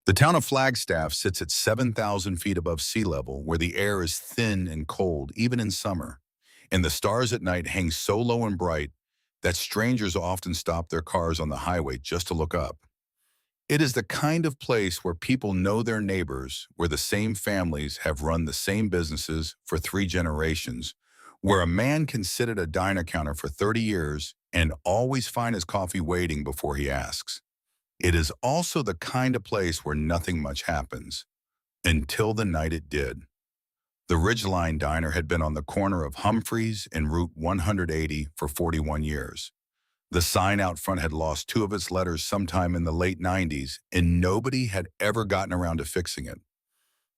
The town of Flagstaff sits at 7,000 feet above sea level, where the air is thin and cold, even in summer, and the stars at night hang so low and bright that strangers often stop their cars on the highway just to look up. It is the kind of place where people know their neighbors, where the same families have run the same businesses for 3 generations, where a man can sit at a diner counter for 30 years and always find his coffee waiting before he asks. It is also the kind of place where nothing much happens, until the night it did. The Ridgeline Diner had been on the corner of Humphreys and Route 180 for 41 years. The sign out front had lost 2 of its letters sometime in the late 90s, and nobody had ever gotten around to fixing it.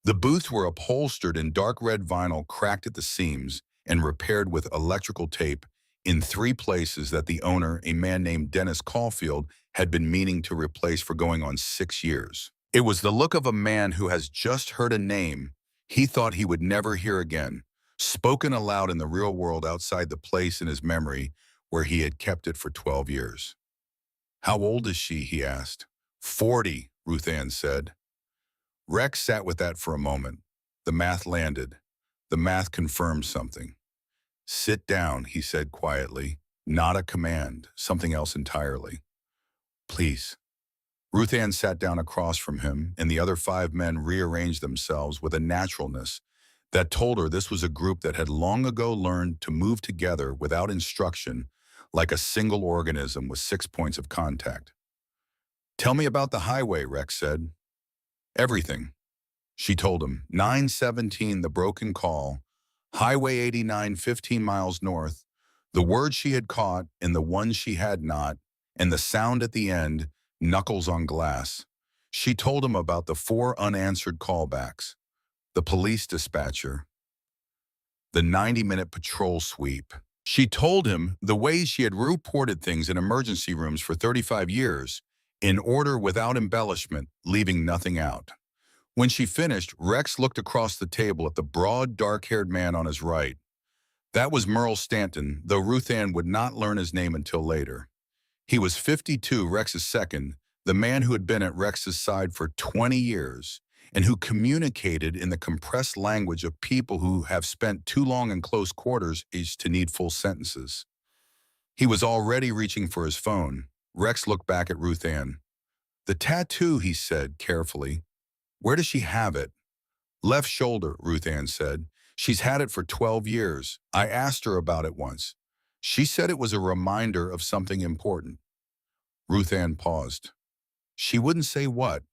The booths were upholstered in dark red vinyl cracked at the seams and repaired with electrical tape in 3 places that the owner, a man named Dennis Caulfield, had been meaning to replace for going on 6 years. It was the look of a man who has just heard a name he thought he would never hear again, spoken aloud in the real world outside the place in his memory where he had kept it for 12 years. "How old is she?" he asked. 40, Ruth Ann said. Rex sat with that for a moment. The math landed. The math confirmed something. "Sit down," he said quietly. Not a command, something else entirely. "Please." Ruth Ann sat down across from him, and the other 5 men rearranged themselves with a naturalness that told her this was a group that had long ago learned to move together without instruction, like a single organism with 6 points of contact. "Tell me about the highway," Rex said. "Everything." She told him. 917, the broken call, Highway 89, 15 miles north, the words she had caught and the ones she had not, and the sound at the end, knuckles on glass. She told him about the 4 unanswered callbacks, the police dispatcher, the 90-minute patrol sweep. She told him the ways she had reported things in emergency rooms for 35 years, in order without embellishment, leaving nothing out. When she finished, Rex looked across the table at the broad, dark-haired man on his right. That was Merle Stanton, though Ruth Ann would not learn his name until later. He was 52, Rex's second, the man who had been at Rex's side for 20 years, and who communicated in the compressed language of people who have spent too long in close quarters to need full sentences. He was already reaching for his phone. Rex looked back at Ruth Ann. "The tattoo," he said carefully. "Where does she have it?" "Left shoulder," Ruth Ann said. "She's had it for 12 years. I asked her about it once. She said it was a reminder of something important." Ruth Ann paused. "She wouldn't say what?"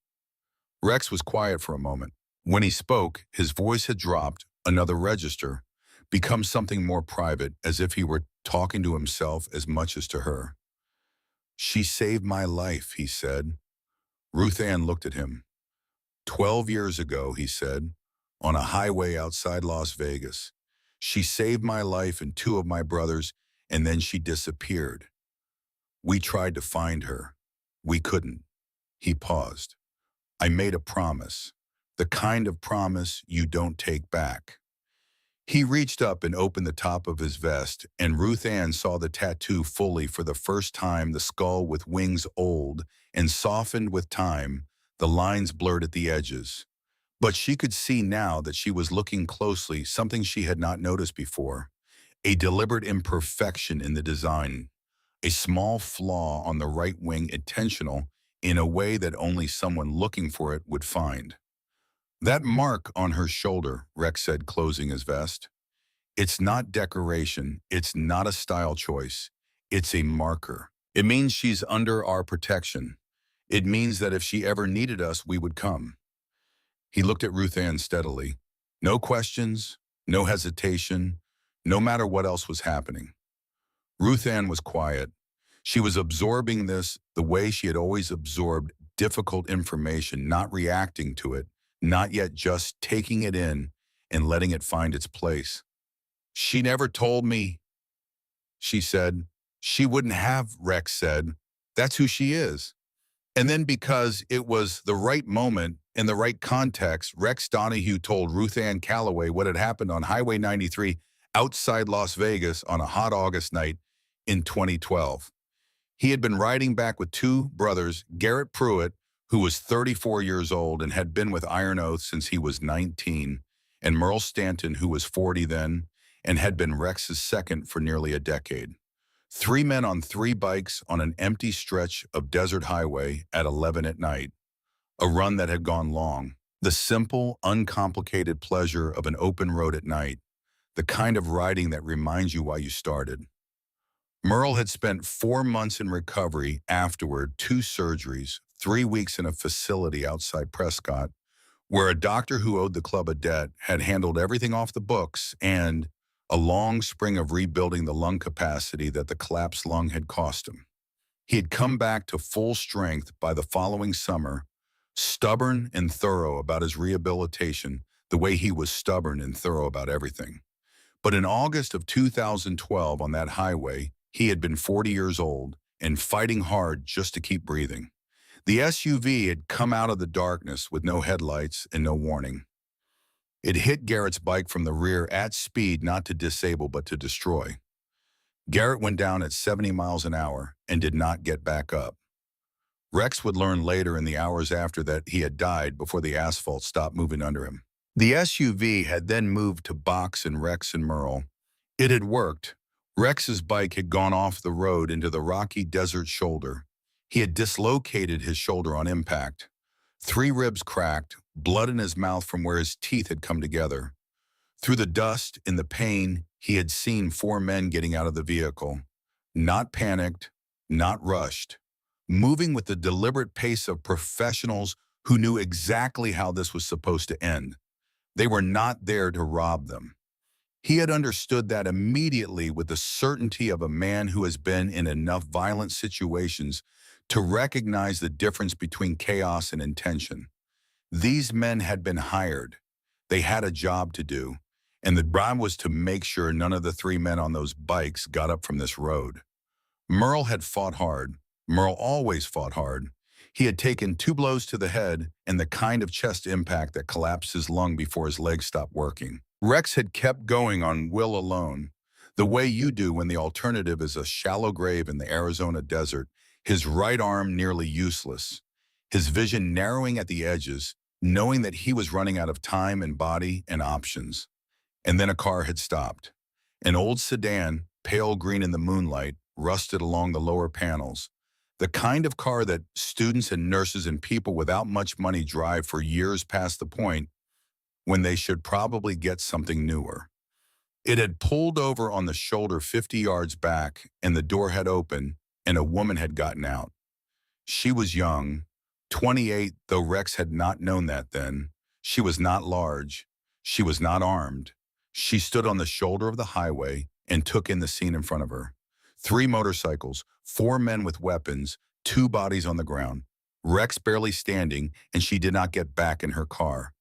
Rex was quiet for a moment. When he spoke, his voice had dropped another register, become something more private, as if he were talking to himself as much as to her. "She saved my life," he said. Ruth Ann looked at him. 12 years ago," he said, "on a highway outside Las Vegas. She saved my life and 2 of my brothers, and then she disappeared. We tried to find her. We couldn't." He paused. "I made a promise, the kind of promise you don't take back." He reached up and opened the top of his vest, and Ruth Ann saw the tattoo fully for the first time, the skull with wings old and softened with time, the lines blurred at the edges. But she could see now that she was looking closely, something she had not noticed before. A deliberate imperfection in the design, a small flaw on the right wing, intentional in a way that only someone looking for it would find. "That mark on her shoulder," Rex said, closing his vest. "It's not decoration. It's not a style choice. It's a marker. It means she's under our protection. It means that if she ever needed us, we would come." He looked at Ruth Ann steadily. No questions, no hesitation, no matter what else was happening. Ruth Ann was quiet. She was absorbing this the way she had always absorbed difficult information, not reacting to it, not yet just taking it in and letting it find its place. "She never told me," she said. "She wouldn't have," Rex said. "That's who she is." And then, because it was the right moment in the right context, Rex Donahue told Ruth Ann Calloway what had happened on Highway 93 outside Las Vegas on a hot August night in 2012. He had been riding back with 2 brothers, Garrett Pruitt, who was 34 years old and had been with Iron Oath since he was 19, and Merle Stanton, who was 40 then and had been Rex's second for nearly a decade. Three men on three bikes on an empty stretch of desert highway at 11 at night, a run that had gone long. The simple, uncomplicated pleasure of an open road at night, the kind of riding that reminds you why you started. Merle had spent 4 months in recovery afterward, 2 surgeries, 3 weeks in a facility outside Prescott, where a doctor who owed the club a debt had handled everything off the books, and a long spring of rebuilding the lung capacity that the collapsed lung had cost him. He had come back to full strength by the following summer, stubborn and thorough about his rehabilitation, the way he was stubborn and thorough about everything. But in August of 2012 on that highway, he had been 40 years old and fighting hard just to keep breathing. The SUV had come out of the darkness with no headlights and no warning. It hit Garrett's bike from the rear at speed, not to disable but to destroy. Garrett went down at 70 miles an hour and did not get back up. Rex would learn later in the hours after that he had died before the asphalt stopped moving under him. The SUV had then moved to box in Rex and Merle. It had worked. Rex's bike had gone off the road into the rocky desert shoulder. He had dislocated his shoulder on impact. 3 ribs cracked, blood in his mouth from where his teeth had come together. Through the dust, in the pain, he had seen 4 men getting out of the vehicle. Not panicked, not rushed. Moving with the deliberate pace of professionals who knew exactly how this was supposed to end. They were not there to rob them. He had understood that immediately with the certainty of a man who has been in enough violent situations to recognize the difference between chaos and intention. These men had been hired. They had a job to do, and the job was to make sure none of the 3 men on those bikes got up from this road. Merle had fought hard. Merle always fought hard. He had taken 2 blows to the head and the kind of chest impact that collapsed his lung before his legs stopped working. Rex had kept going on will alone, the way you do when the alternative is a shallow grave in the Arizona desert, his right arm nearly useless, his vision narrowing at the edges, knowing that he was running out of time and body and options. And then a car had stopped. An old sedan, pale green in the moonlight, rusted along the lower panels. The kind of car that students and nurses and people without much money drive for years past the point when they should probably get something newer. It had pulled over on the shoulder 50 yards back, and the door had opened, and a woman had gotten out. She was young, 28, though Rex had not known that then. She was not large. She was not armed. She stood on the shoulder of the highway and took in the scene in front of her. 3 motorcycles, 4 men with weapons, 2 bodies on the ground. Rex barely standing, and she did not get back in her car.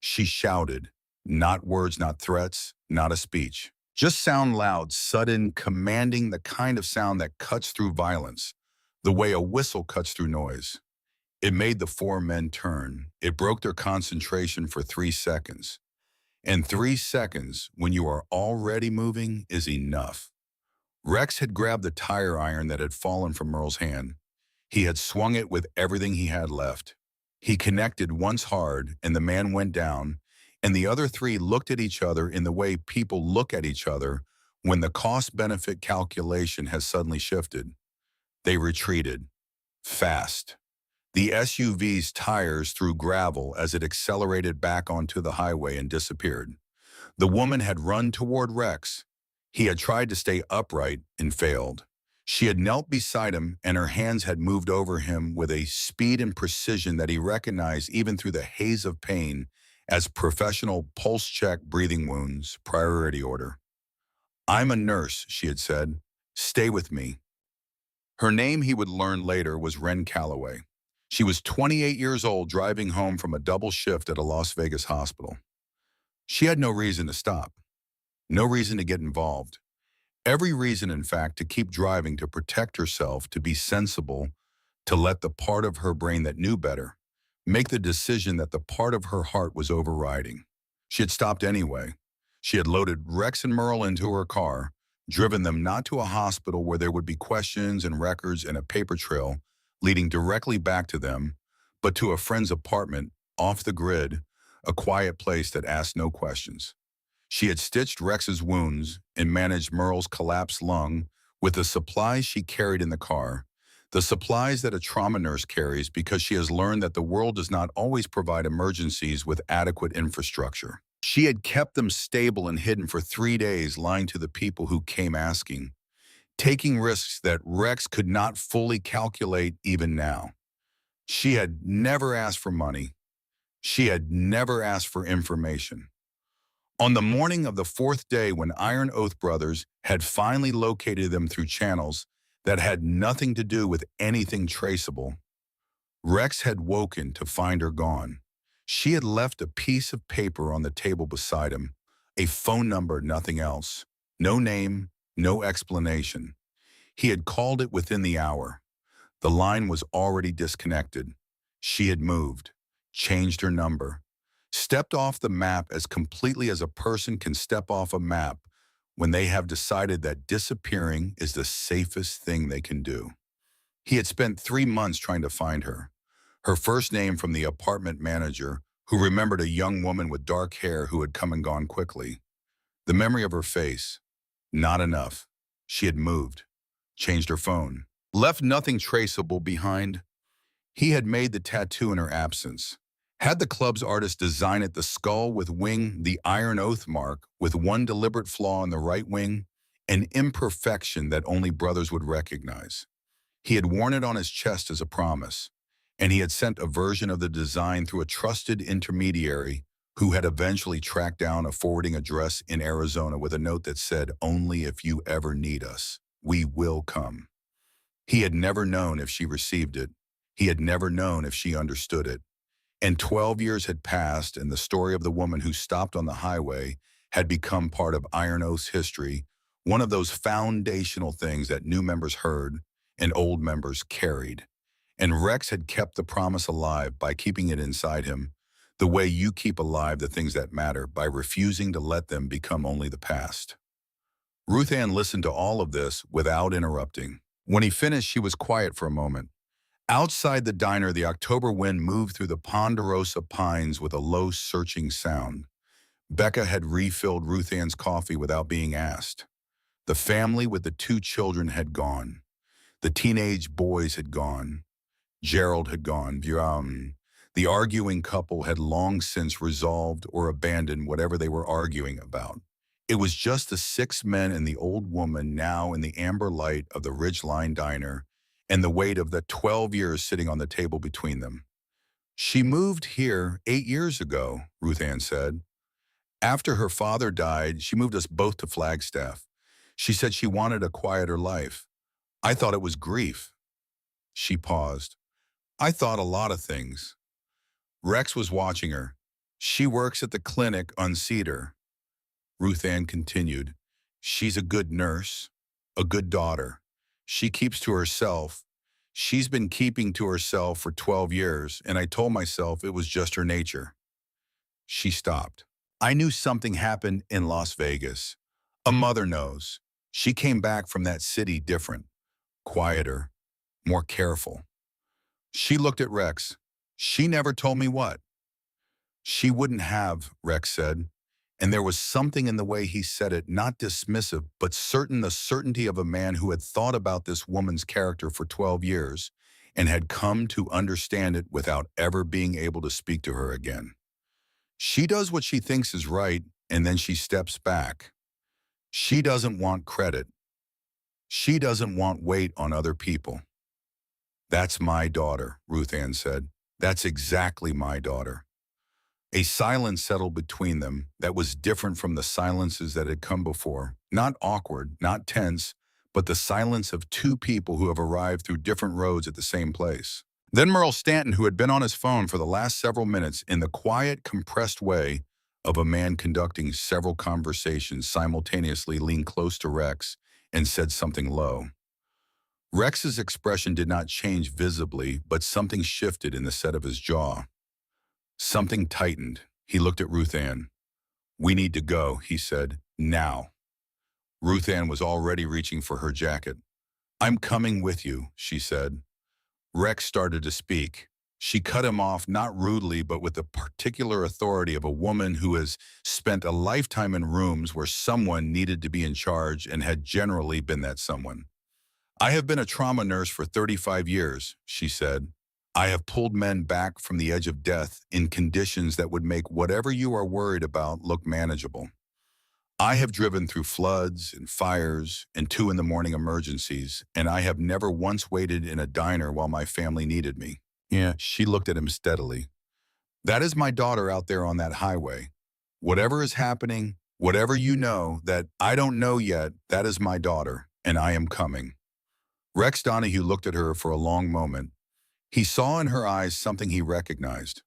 She shouted, not words, not threats, not a speech. Just sound loud, sudden, commanding, the kind of sound that cuts through violence, the way a whistle cuts through noise. It made the 4 men turn. It broke their concentration for 3 seconds. And 3 seconds, when you are already moving, is enough. Rex had grabbed the tire iron that had fallen from Merle's hand. He had swung it with everything he had left. He connected once hard, and the man went down, and the other 3 looked at each other in the way people look at each other when the cost-benefit calculation has suddenly shifted. They retreated. Fast. The SUV's tires threw gravel as it accelerated back onto the highway and disappeared. The woman had run toward Rex. He had tried to stay upright and failed. She had knelt beside him, and her hands had moved over him with a speed and precision that he recognized even through the haze of pain as professional pulse check breathing wounds, priority order. I'm a nurse, she had said. Stay with me. Her name, he would learn later, was Wren Calloway. She was 28 years old, driving home from a double shift at a Las Vegas hospital. She had no reason to stop. No reason to get involved. Every reason, in fact, to keep driving, to protect herself, to be sensible, to let the part of her brain that knew better make the decision that the part of her heart was overriding. She had stopped anyway. She had loaded Rex and Merle into her car, driven them not to a hospital where there would be questions and records and a paper trail leading directly back to them, but to a friend's apartment, off the grid, a quiet place that asked no questions. She had stitched Rex's wounds and managed Merle's collapsed lung with the supplies she carried in the car, the supplies that a trauma nurse carries because she has learned that the world does not always provide emergencies with adequate infrastructure. She had kept them stable and hidden for 3 days, lying to the people who came asking, taking risks that Rex could not fully calculate even now. She had never asked for money. She had never asked for information. On the morning of the fourth day, when Iron Oath Brothers had finally located them through channels that had nothing to do with anything traceable, Rex had woken to find her gone. She had left a piece of paper on the table beside him, a phone number, nothing else. No name, no explanation. He had called it within the hour. The line was already disconnected. She had moved, changed her number, stepped off the map as completely as a person can step off a map when they have decided that disappearing is the safest thing they can do. He had spent 3 months trying to find her. Her first name from the apartment manager, who remembered a young woman with dark hair who had come and gone quickly. The memory of her face. Not enough. She had moved, changed her phone, left nothing traceable behind. He had made the tattoo in her absence. Had the club's artist design it, the skull with wing, the Iron Oath mark, with one deliberate flaw in the right wing, an imperfection that only brothers would recognize. He had worn it on his chest as a promise, and he had sent a version of the design through a trusted intermediary who had eventually tracked down a forwarding address in Arizona with a note that said, "Only if you ever need us, we will come." He had never known if she received it. He had never known if she understood it. And 12 years had passed, and the story of the woman who stopped on the highway had become part of Iron Oath's history, one of those foundational things that new members heard and old members carried. And Rex had kept the promise alive by keeping it inside him, the way you keep alive the things that matter, by refusing to let them become only the past. Ruth Ann listened to all of this without interrupting. When he finished, she was quiet for a moment. Outside the diner, the October wind moved through the ponderosa pines with a low, searching sound. Becca had refilled Ruth Ann's coffee without being asked. The family with the 2 children had gone. The teenage boys had gone. Gerald had gone. The arguing couple had long since resolved or abandoned whatever they were arguing about. It was just the 6 men and the old woman now in the amber light of the Ridgeline Diner, and the weight of the 12 years sitting on the table between them. "She moved here 8 years ago," Ruth Ann said. "After her father died, she moved us both to Flagstaff. She said she wanted a quieter life. I thought it was grief." She paused. "I thought a lot of things." Rex was watching her. "She works at the clinic on Cedar." Ruth Ann continued. "She's a good nurse, a good daughter. She keeps to herself. She's been keeping to herself for 12 years, and I told myself it was just her nature." She stopped. "I knew something happened in Las Vegas. A mother knows. She came back from that city different, quieter, more careful." She looked at Rex. "She never told me what." "She wouldn't have," Rex said. And there was something in the way he said it, not dismissive, but certain, the certainty of a man who had thought about this woman's character for 12 years and had come to understand it without ever being able to speak to her again. "She does what she thinks is right, and then she steps back. She doesn't want credit. She doesn't want weight on other people." "That's my daughter," Ruth Ann said. "That's exactly my daughter." A silence settled between them that was different from the silences that had come before. Not awkward, not tense, but the silence of 2 people who have arrived through different roads at the same place. Then Merle Stanton, who had been on his phone for the last several minutes in the quiet, compressed way of a man conducting several conversations simultaneously, leaned close to Rex and said something low. Rex's expression did not change visibly, but something shifted in the set of his jaw. Something tightened. He looked at Ruth Ann. "We need to go," he said. "Now." Ruth Ann was already reaching for her jacket. "I'm coming with you," she said. Rex started to speak. She cut him off, not rudely, but with the particular authority of a woman who has spent a lifetime in rooms where someone needed to be in charge and had generally been that someone. I have been a trauma nurse for 35 years, she said. I have pulled men back from the edge of death in conditions that would make whatever you are worried about look manageable. I have driven through floods and fires and 2 in the morning emergencies, and I have never once waited in a diner while my family needed me. Yeah, she looked at him steadily. That is my daughter out there on that highway. Whatever is happening, whatever you know that I don't know yet, that is my daughter, and I am coming. Rex Donahue looked at her for a long moment. He saw in her eyes something he recognized,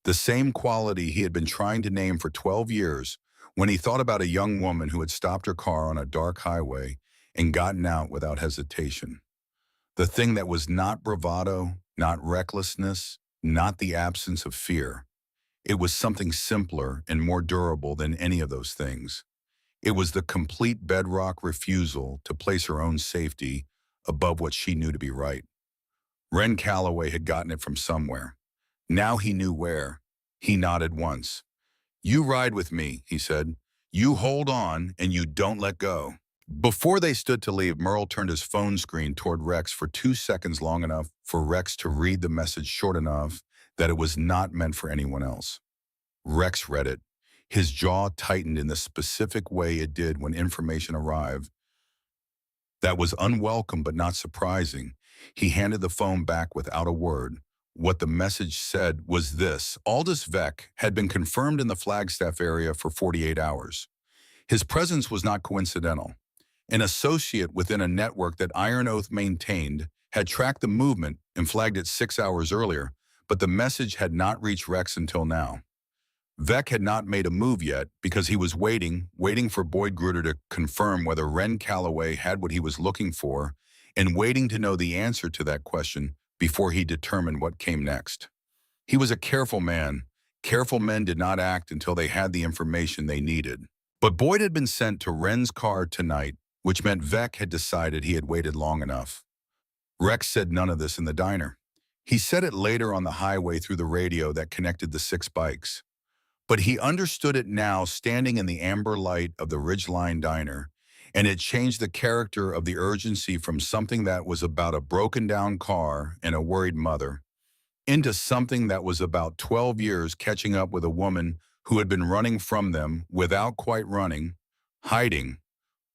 the same quality he had been trying to name for 12 years when he thought about a young woman who had stopped her car on a dark highway and gotten out without hesitation. The thing that was not bravado, not recklessness, not the absence of fear. It was something simpler and more durable than any of those things. It was the complete bedrock refusal to place her own safety above what she knew to be right. Ren Calloway had gotten it from somewhere. Now he knew where. He nodded once. You ride with me, he said. You hold on and you don't let go. Before they stood to leave, Merle turned his phone screen toward Rex for 2 seconds, long enough for Rex to read the message, short enough that it was not meant for anyone else. Rex read it. His jaw tightened in the specific way it did when information arrived that was unwelcome but not surprising. He handed the phone back without a word. What the message said was this: Aldous Vec had been confirmed in the Flagstaff area for 48 hours. His presence was not coincidental. An associate within a network that Iron Oath maintained had tracked the movement and flagged it 6 hours earlier, but the message had not reached Rex until now. Vec had not made a move yet because he was waiting for Boyd Gruder to confirm whether Ren Calloway had what he was looking for and waiting to know the answer to that question before he determined what came next. He was a careful man. Careful men did not act until they had the information they needed. But Boyd had been sent to Ren's car tonight, which meant Vec had decided he had waited long enough. Rex said none of this in the diner. He said it later on the highway through the radio that connected the 6 bikes. But he understood it now standing in the amber light of the Ridgeline Diner, and it changed the character of the urgency from something that was about a broken-down car and a worried mother into something that was about 12 years catching up with a woman who had been running from them without quite running, hiding,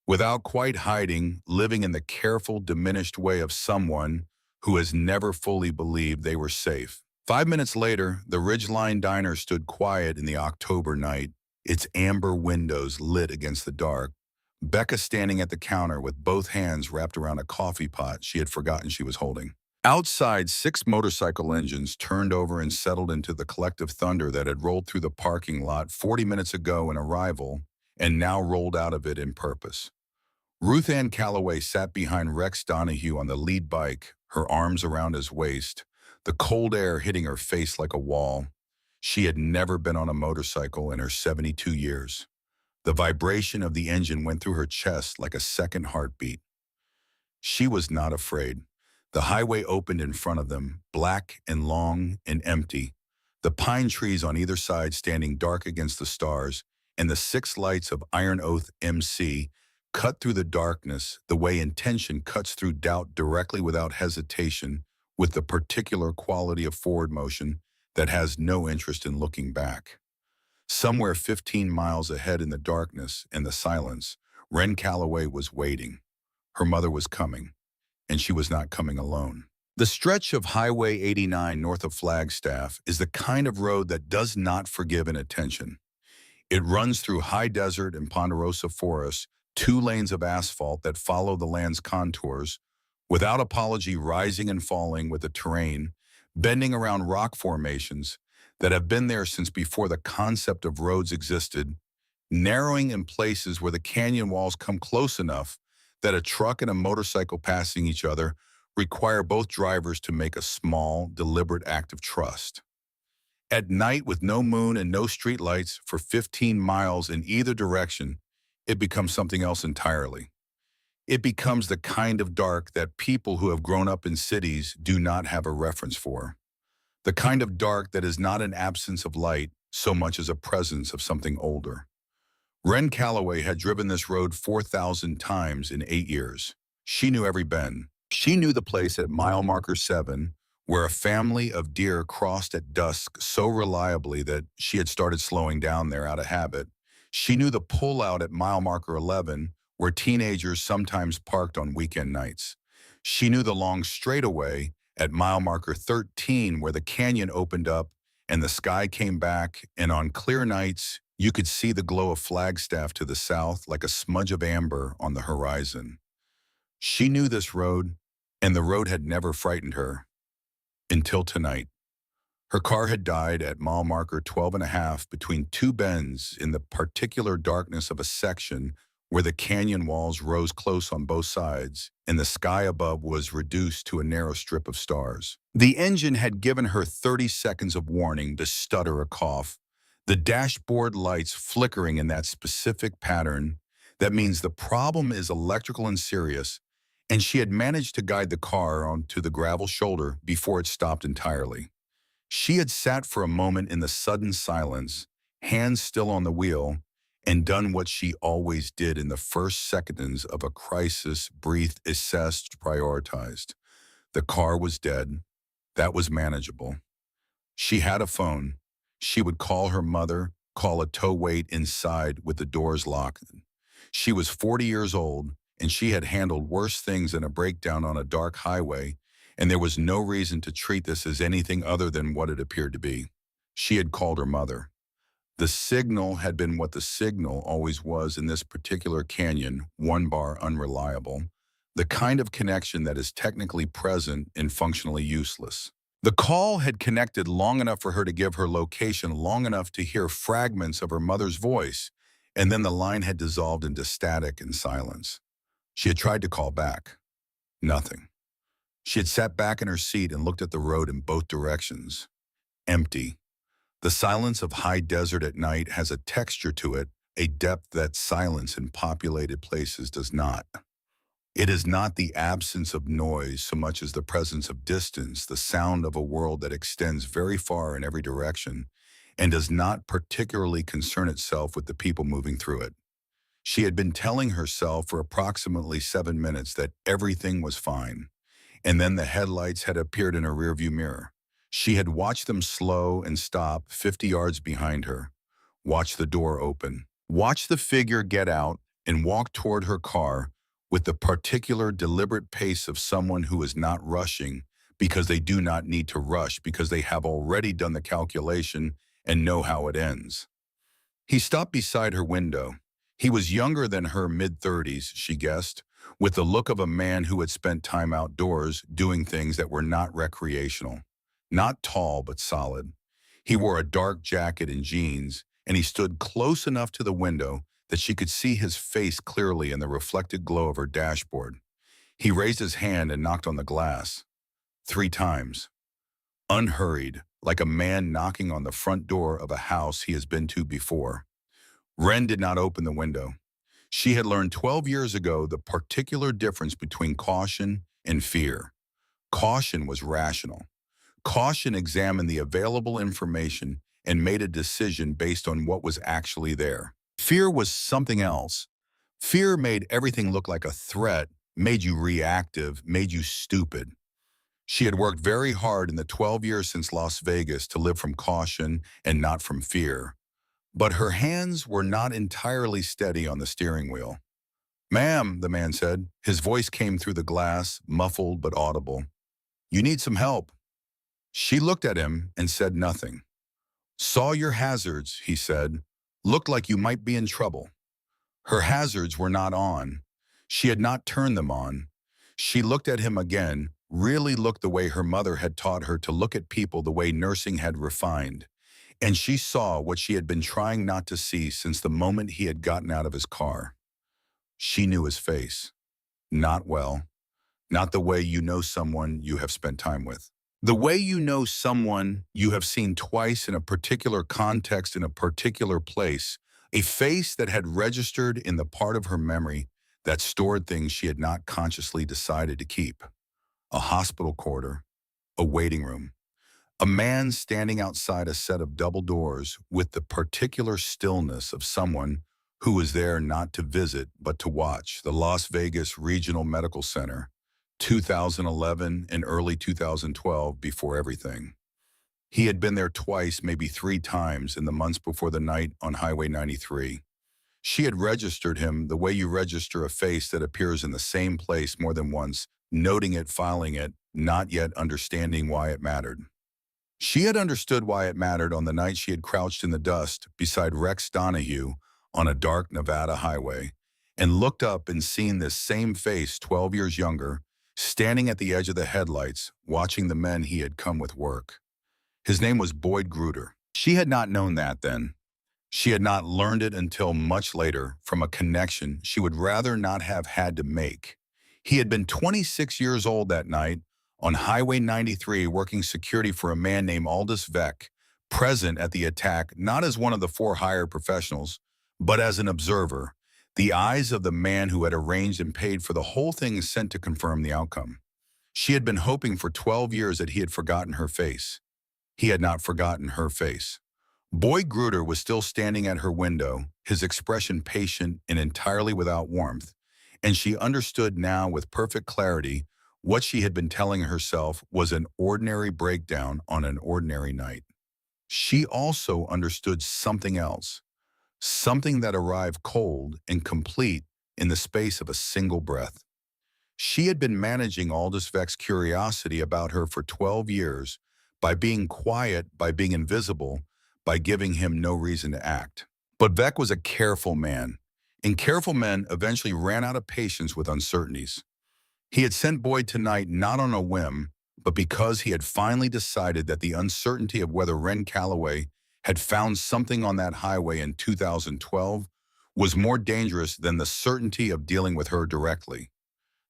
without quite hiding, living in the careful, diminished way of someone who has never fully believed they were safe. 5 minutes later, the Ridgeline Diner stood quiet in the October night, its amber windows lit against the dark. Becca standing at the counter with both hands wrapped around a coffee pot she had forgotten she was holding. Outside, 6 motorcycle engines turned over and settled into the collective thunder that had rolled through the parking lot 40 minutes ago in arrival and now rolled out of it in purpose. Ruth Ann Calloway sat behind Rex Donahue on the lead bike, her arms around his waist, the cold air hitting her face like a wall. She had never been on a motorcycle in her 72 years. The vibration of the engine went through her chest like a second heartbeat. She was not afraid. The highway opened in front of them, black and long and empty, the pine trees on either side standing dark against the stars, and the 6 lights of Iron Oath MC cut through the darkness the way intention cuts through doubt, directly without hesitation, with the particular quality of forward motion that has no interest in looking back. Somewhere 15 miles ahead in the darkness and the silence, Ren Calloway was waiting. Her mother was coming, and she was not coming alone. The stretch of Highway 89 north of Flagstaff is the kind of road that does not forgive inattention. It runs through high desert and ponderosa forests, 2 lanes of asphalt that follow the land's contours, without apology, rising and falling with the terrain, bending around rock formations that have been there since before the concept of roads existed, narrowing in places where the canyon walls come close enough that a truck and a motorcycle passing each other require both drivers to make a small, deliberate act of trust. At night, with no moon and no streetlights for 15 miles in either direction, it becomes something else entirely. It becomes the kind of dark that people who have grown up in cities do not have a reference for. The kind of dark that is not an absence of light so much as a presence of something older. Ren Calloway had driven this road 4,000 times in 8 years. She knew every bend. She knew the place at mile marker 7, where a family of deer crossed at dusk so reliably that she had started slowing down there out of habit. She knew the pullout at mile marker 11, where teenagers sometimes parked on weekend nights. She knew the long straightaway at mile marker 13, where the canyon opened up and the sky came back, and on clear nights, you could see the glow of Flagstaff to the south like a smudge of amber on the horizon. She knew this road, and the road had never frightened her until tonight. Her car had died at mile marker 12 and a half between two bends in the particular darkness of a section where the canyon walls rose close on both sides and the sky above was reduced to a narrow strip of stars. The engine had given her 30 seconds of warning to stutter or cough, the dashboard lights flickering in that specific pattern. That means the problem is electrical and serious, and she had managed to guide the car onto the gravel shoulder before it stopped entirely. She had sat for a moment in the sudden silence, hands still on the wheel, and done what she always did in the first seconds of a crisis: breathed, assessed, prioritized. The car was dead. That was manageable. She had a phone. She would call her mother, call a tow wait inside with the doors locked. She was 40 years old, and she had handled worse things than a breakdown on a dark highway, and there was no reason to treat this as anything other than what it appeared to be. She had called her mother. The signal had been what the signal always was in this particular canyon: one bar unreliable, the kind of connection that is technically present and functionally useless. The call had connected long enough for her to give her location, long enough to hear fragments of her mother's voice, and then the line had dissolved into static and silence. She had tried to call back. Nothing. She had sat back in her seat and looked at the road in both directions. Empty. The silence of high desert at night has a texture to it, a depth that silence in populated places does not. It is not the absence of noise so much as the presence of distance, the sound of a world that extends very far in every direction and does not particularly concern itself with the people moving through it. She had been telling herself for approximately 7 minutes that everything was fine, and then the headlights had appeared in her rearview mirror. She had watched them slow and stop 50 yards behind her, watched the door open, watched the figure get out and walk toward her car with the particular deliberate pace of someone who is not rushing because they do not need to rush, because they have already done the calculation and know how it ends. He stopped beside her window. He was younger than her, mid-30s, she guessed, with the look of a man who had spent time outdoors doing things that were not recreational. Not tall, but solid. He wore a dark jacket and jeans, and he stood close enough to the window that she could see his face clearly in the reflected glow of her dashboard. He raised his hand and knocked on the glass. 3 times. Unhurried, like a man knocking on the front door of a house he has been to before. Wren did not open the window. She had learned 12 years ago the particular difference between caution and fear. Caution was rational. Caution examined the available information and made a decision based on what was actually there. Fear was something else. Fear made everything look like a threat, made you reactive, made you stupid. She had worked very hard in the 12 years since Las Vegas to live from caution and not from fear. But her hands were not entirely steady on the steering wheel. "Ma'am," the man said. His voice came through the glass, muffled but audible. "You need some help." She looked at him and said nothing. "Saw your hazards," he said. "Looked like you might be in trouble." Her hazards were not on. She had not turned them on. She looked at him again, really looked the way her mother had taught her to look at people, the way nursing had refined. And she saw what she had been trying not to see since the moment he had gotten out of his car. She knew his face. Not well. Not the way you know someone you have spent time with. The way you know someone you have seen twice in a particular context in a particular place, a face that had registered in the part of her memory that stored things she had not consciously decided to keep. A hospital corridor, a waiting room, A man standing outside a set of double doors with the particular stillness of someone who was there not to visit but to watch. The Las Vegas Regional Medical Center, 2011 and early 2012, before everything. He had been there twice, maybe three times in the months before the night on Highway 93. She had registered him the way you register a face that appears in the same place more than once, noting it, filing it, not yet understanding why it mattered. She had understood why it mattered on the night she had crouched in the dust beside Rex Donahue on a dark Nevada highway and looked up and seen this same face 12 years younger, standing at the edge of the headlights, watching the men he had come with work. His name was Boyd Gruder. She had not known that then. She had not learned it until much later from a connection she would rather not have had to make. He had been 26 years old that night on Highway 93 working security for a man named Aldous Vec, present at the attack not as one of the four hired professionals, but as an observer, the eyes of the man who had arranged and paid for the whole thing sent to confirm the outcome. She had been hoping for 12 years that he had forgotten her face. He had not forgotten her face. Boyd Gruder was still standing at her window, his expression patient and entirely without warmth, and she understood now with perfect clarity what she had been telling herself was an ordinary breakdown on an ordinary night. She also understood something else, something that arrived cold and complete in the space of a single breath. She had been managing Aldous Vec's curiosity about her for 12 years by being quiet, by being invisible, by giving him no reason to act. But Vec was a careful man, and careful men eventually ran out of patience with uncertainties. He had sent Boyd tonight not on a whim, but because he had finally decided that the uncertainty of whether Ren Calloway had found something on that highway in 2012 was more dangerous than the certainty of dealing with her directly.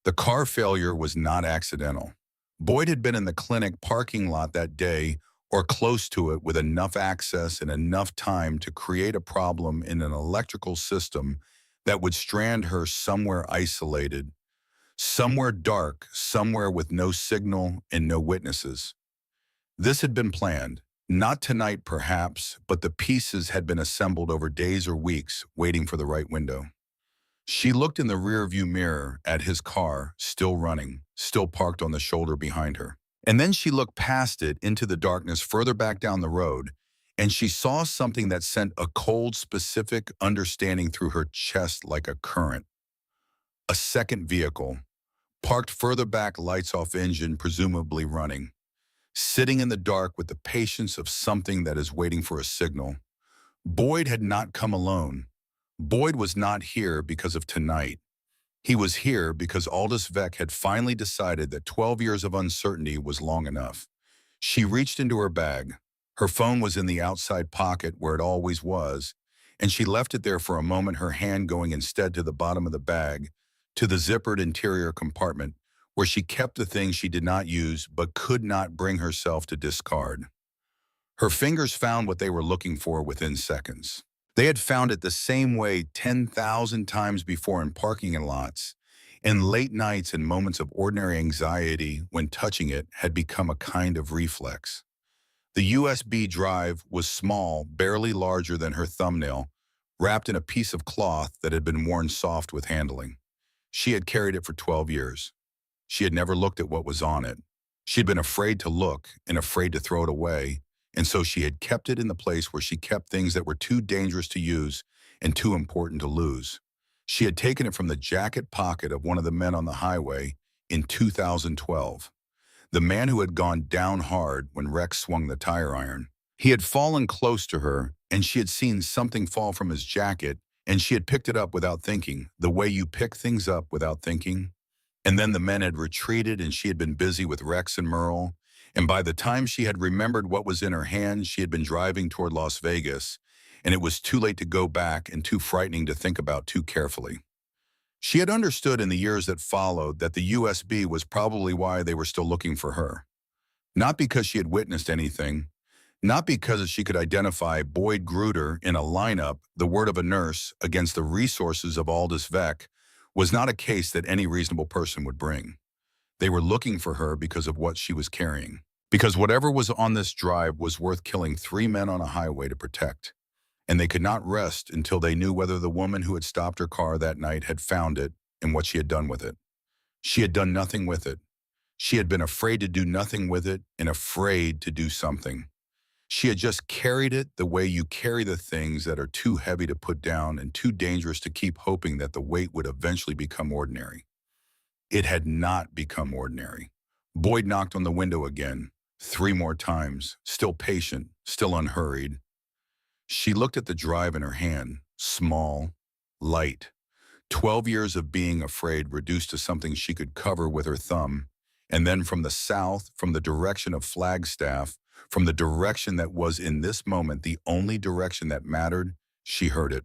The car failure was not accidental. Boyd had been in the clinic parking lot that day or close to it with enough access and enough time to create a problem in an electrical system that would strand her somewhere isolated, somewhere dark, somewhere with no signal and no witnesses. This had been planned, not tonight perhaps, but the pieces had been assembled over days or weeks, waiting for the right window. She looked in the rearview mirror at his car, still running, still parked on the shoulder behind her. And then she looked past it into the darkness further back down the road, and she saw something that sent a cold, specific understanding through her chest like a current. A second vehicle, parked further back, lights off, engine presumably running, sitting in the dark with the patience of something that is waiting for a signal. Boyd had not come alone. Boyd was not here because of tonight. He was here because Aldous Vec had finally decided that 12 years of uncertainty was long enough. She reached into her bag. Her phone was in the outside pocket where it always was, and she left it there for a moment, her hand going instead to the bottom of the bag, to the zippered interior compartment, where she kept the things she did not use but could not bring herself to discard. Her fingers found what they were looking for within seconds. They had found it the same way 10,000 times before in parking lots, in late nights and moments of ordinary anxiety when touching it had become a kind of reflex. The USB drive was small, barely larger than her thumbnail, wrapped in a piece of cloth that had been worn soft with handling. She had carried it for 12 years. She had never looked at what was on it. She had been afraid to look and afraid to throw it away, and so she had kept it in the place where she kept things that were too dangerous to use and too important to lose. She had taken it from the jacket pocket of one of the men on the highway in 2012, the man who had gone down hard when Rex swung the tire iron. He had fallen close to her, and she had seen something fall from his jacket, and she had picked it up without thinking, the way you pick things up without thinking. And then the men had retreated, and she had been busy with Rex and Merle. And by the time she had remembered what was in her hand, she had been driving toward Las Vegas, and it was too late to go back and too frightening to think about too carefully. She had understood in the years that followed that the USB was probably why they were still looking for her. Not because she had witnessed anything, not because she could identify Boyd Gruder in a lineup, the word of a nurse, against the resources of Aldous Vec was not a case that any reasonable person would bring. They were looking for her because of what she was carrying. Because whatever was on this drive was worth killing 3 men on a highway to protect. And they could not rest until they knew whether the woman who had stopped her car that night had found it and what she had done with it. She had done nothing with it. She had been afraid to do nothing with it and afraid to do something. She had just carried it the way you carry the things that are too heavy to put down and too dangerous to keep hoping that the weight would eventually become ordinary. It had not become ordinary. Boyd knocked on the window again, 3 more times, still patient, still unhurried. She looked at the drive in her hand, small, light. 12 years of being afraid reduced to something she could cover with her thumb. And then from the south, from the direction of Flagstaff, from the direction that was in this moment the only direction that mattered, she heard it,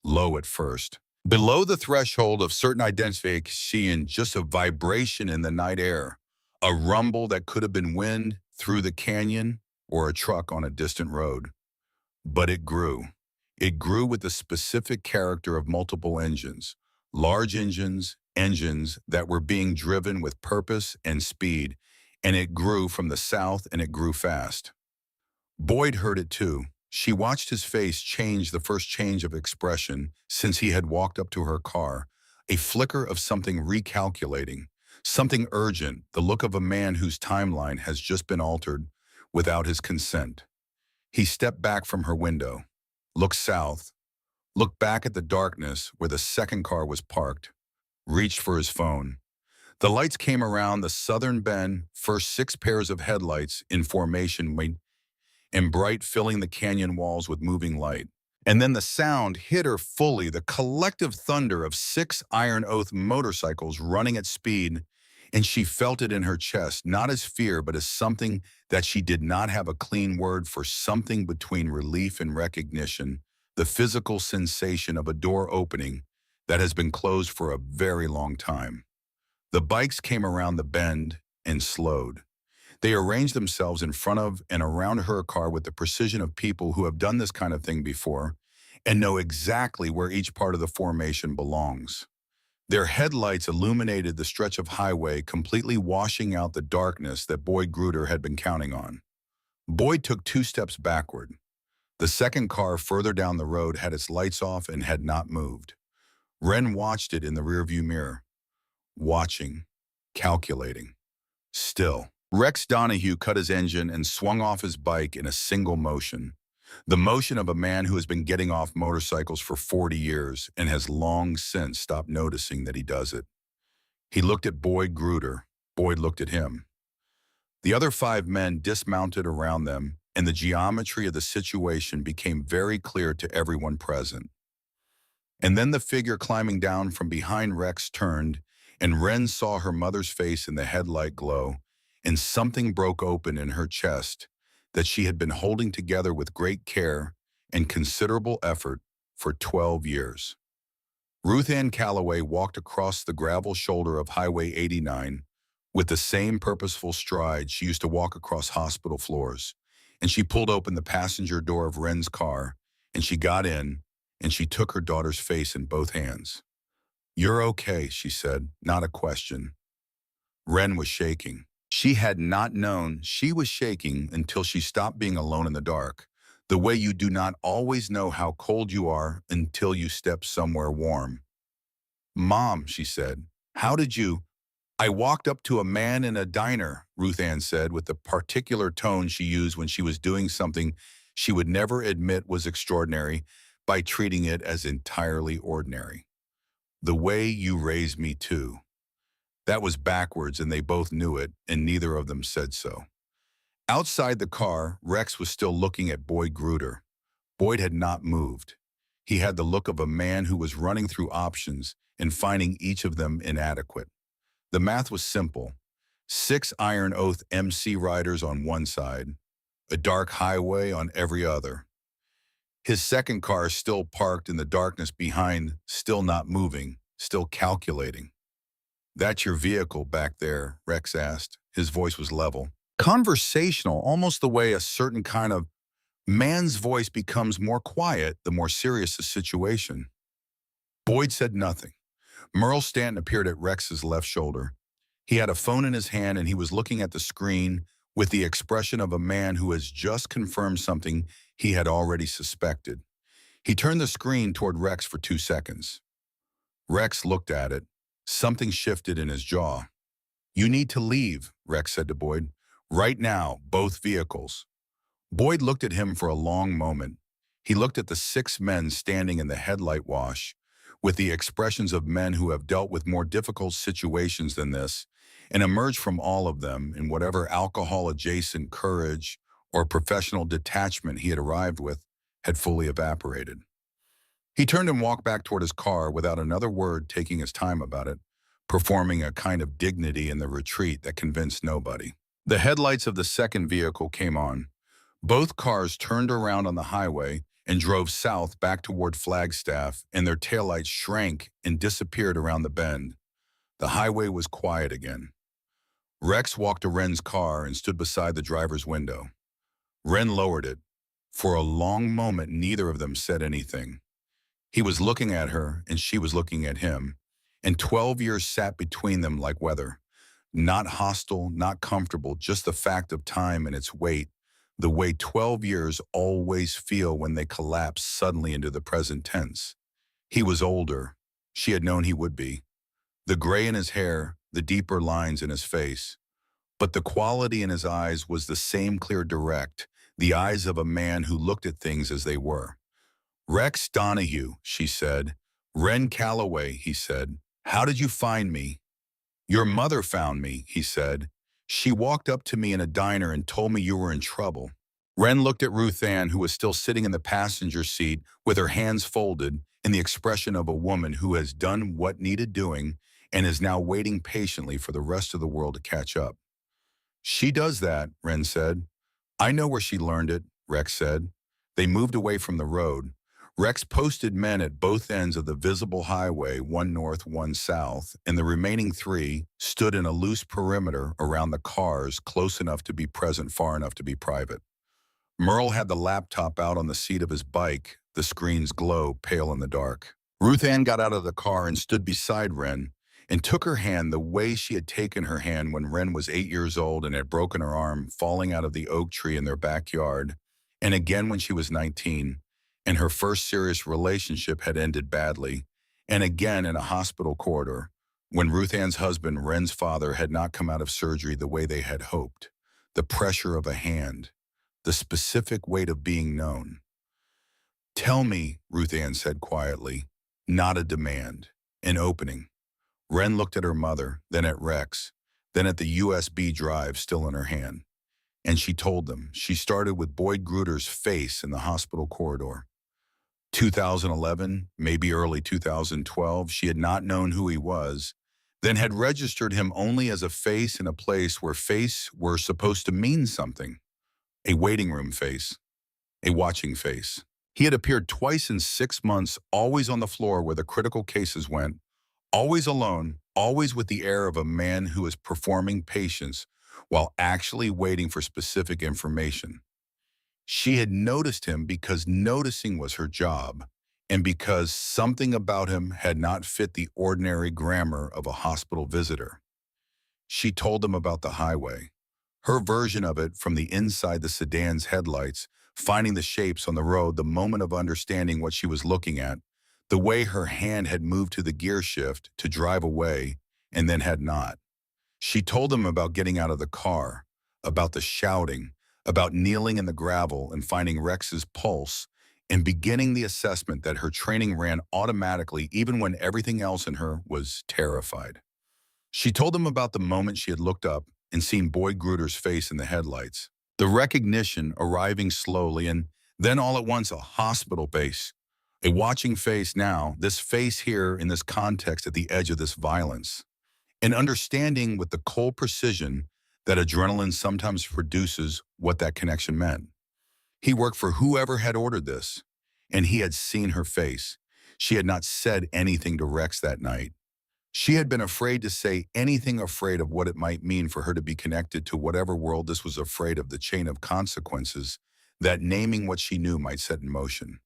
low at first. Below the threshold of certain identification, just a vibration in the night air, a rumble that could have been wind through the canyon or a truck on a distant road. But it grew. It grew with the specific character of multiple engines, large engines, engines that were being driven with purpose and speed, and it grew from the south and it grew fast. Boyd heard it too. She watched his face change, the first change of expression since he had walked up to her car, a flicker of something recalculating, something urgent, the look of a man whose timeline has just been altered without his consent. He stepped back from her window, looked south, looked back at the darkness where the second car was parked, reached for his phone. The lights came around the southern bend, first 6 pairs of headlights in formation and bright, filling the canyon walls with moving light. And then the sound hit her fully, the collective thunder of 6 Iron Oath motorcycles running at speed, and she felt it in her chest, not as fear, but as something that she did not have a clean word for, something between relief and recognition, the physical sensation of a door opening that has been closed for a very long time. The bikes came around the bend and slowed. They arranged themselves in front of and around her car with the precision of people who have done this kind of thing before and know exactly where each part of the formation belongs. Their headlights illuminated the stretch of highway, completely washing out the darkness that Boyd Gruder had been counting on. Boyd took 2 steps backward. The second car further down the road had its lights off and had not moved. Wren watched it in the rearview mirror. Watching, calculating, still. Rex Donahue cut his engine and swung off his bike in a single motion. The motion of a man who has been getting off motorcycles for 40 years and has long since stopped noticing that he does it. He looked at Boyd Gruder. Boyd looked at him. The other 5 men dismounted around them, and the geometry of the situation became very clear to everyone present. And then the figure climbing down from behind Rex turned, and Wren saw her mother's face in the headlight glow, and something broke open in her chest that she had been holding together with great care and considerable effort for 12 years. Ruth Ann Calloway walked across the gravel shoulder of Highway 89 with the same purposeful stride she used to walk across hospital floors, and she pulled open the passenger door of Wren's car, and she got in, and she took her daughter's face in both hands. "You're okay," she said, not a question. Wren was shaking. She had not known she was shaking until she stopped being alone in the dark, the way you do not always know how cold you are until you step somewhere warm. "Mom," she said, "how did you—" "I walked up to a man in a diner," Ruth Ann said with the particular tone she used when she was doing something she would never admit was extraordinary by treating it as entirely ordinary. "The way you raised me too." That was backwards, and they both knew it, and neither of them said so. Outside the car, Rex was still looking at Boyd Gruder. Boyd had not moved. He had the look of a man who was running through options and finding each of them inadequate. The math was simple. 6 Iron Oath MC riders on one side, a dark highway on every other. His second car still parked in the darkness behind, still not moving, still calculating. "That's your vehicle back there?" Rex asked. His voice was level, conversational, almost the way a certain kind of man's voice becomes more quiet the more serious the situation. Boyd said nothing. Merle Stanton appeared at Rex's left shoulder. He had a phone in his hand and he was looking at the screen with the expression of a man who has just confirmed something he had already suspected. He turned the screen toward Rex for 2 seconds. Rex looked at it. Something shifted in his jaw. "You need to leave," Rex said to Boyd. "Right now, both vehicles." Boyd looked at him for a long moment. He looked at the 6 men standing in the headlight wash, with the expressions of men who have dealt with more difficult situations than this, and emerged from all of them in whatever alcohol-adjacent courage or professional detachment he had arrived with had fully evaporated. He turned and walked back toward his car without another word, taking his time about it, performing a kind of dignity in the retreat that convinced nobody. The headlights of the second vehicle came on. Both cars turned around on the highway and drove south back toward Flagstaff, and their taillights shrank and disappeared around the bend. The highway was quiet again. Rex walked to Ren's car and stood beside the driver's window. Ren lowered it. For a long moment, neither of them said anything. He was looking at her, and she was looking at him, and 12 years sat between them like weather. Not hostile, not comfortable, just the fact of time and its weight, the way 12 years always feel when they collapse suddenly into the present tense. He was older. She had known he would be. The gray in his hair, the deeper lines in his face. But the quality in his eyes was the same clear direct, the eyes of a man who looked at things as they were. "Rex Donahue," she said. "Ren Calloway," he said. "How did you find me?" "Your mother found me," he said. "She walked up to me in a diner and told me you were in trouble." Ren looked at Ruth Ann, who was still sitting in the passenger seat with her hands folded, in the expression of a woman who has done what needed doing and is now waiting patiently for the rest of the world to catch up. "She does that," Ren said. "I know where she learned it," Rex said. They moved away from the road. Rex posted men at both ends of the visible highway, one north, one south, and the remaining 3 stood in a loose perimeter around the cars, close enough to be present, far enough to be private. Merle had the laptop out on the seat of his bike, the screen's glow pale in the dark. Ruth Ann got out of the car and stood beside Ren and took her hand the way she had taken her hand when Ren was 8 years old and had broken her arm falling out of the oak tree in their backyard, and again when she was 19, and her first serious relationship had ended badly, and again in a hospital corridor, when Ruth Ann's husband, Ren's father, had not come out of surgery the way they had hoped. The pressure of a hand, the specific weight of being known. "Tell me," Ruth Ann said quietly, not a demand, an opening. Ren looked at her mother, then at Rex, then at the USB drive still in her hand. And she told them. She started with Boyd Gruder's face in the hospital corridor. 2011, maybe early 2012, she had not known who he was, then had registered him only as a face in a place where face were supposed to mean something. A waiting room face, a watching face. He had appeared twice in 6 months, always on the floor where the critical cases went, always alone, always with the air of a man who is performing patience while actually waiting for specific information. She had noticed him because noticing was her job, and because something about him had not fit the ordinary grammar of a hospital visitor. She told him about the highway, her version of it from the inside the sedan's headlights, finding the shapes on the road, the moment of understanding what she was looking at, the way her hand had moved to the gear shift to drive away and then had not. She told him about getting out of the car, about the shouting, about kneeling in the gravel and finding Rex's pulse, and beginning the assessment that her training ran automatically even when everything else in her was terrified. She told him about the moment she had looked up and seen Boyd Gruder's face in the headlights, the recognition arriving slowly, and then all at once a hospital face, a watching face now, this face here in this context at the edge of this violence. And understanding with the cold precision that adrenaline sometimes produces what that connection meant. He worked for whoever had ordered this, and he had seen her face. She had not said anything to Rex that night. She had been afraid to say anything, afraid of what it might mean for her to be connected to whatever world this was, afraid of the chain of consequences that naming what she knew might set in motion.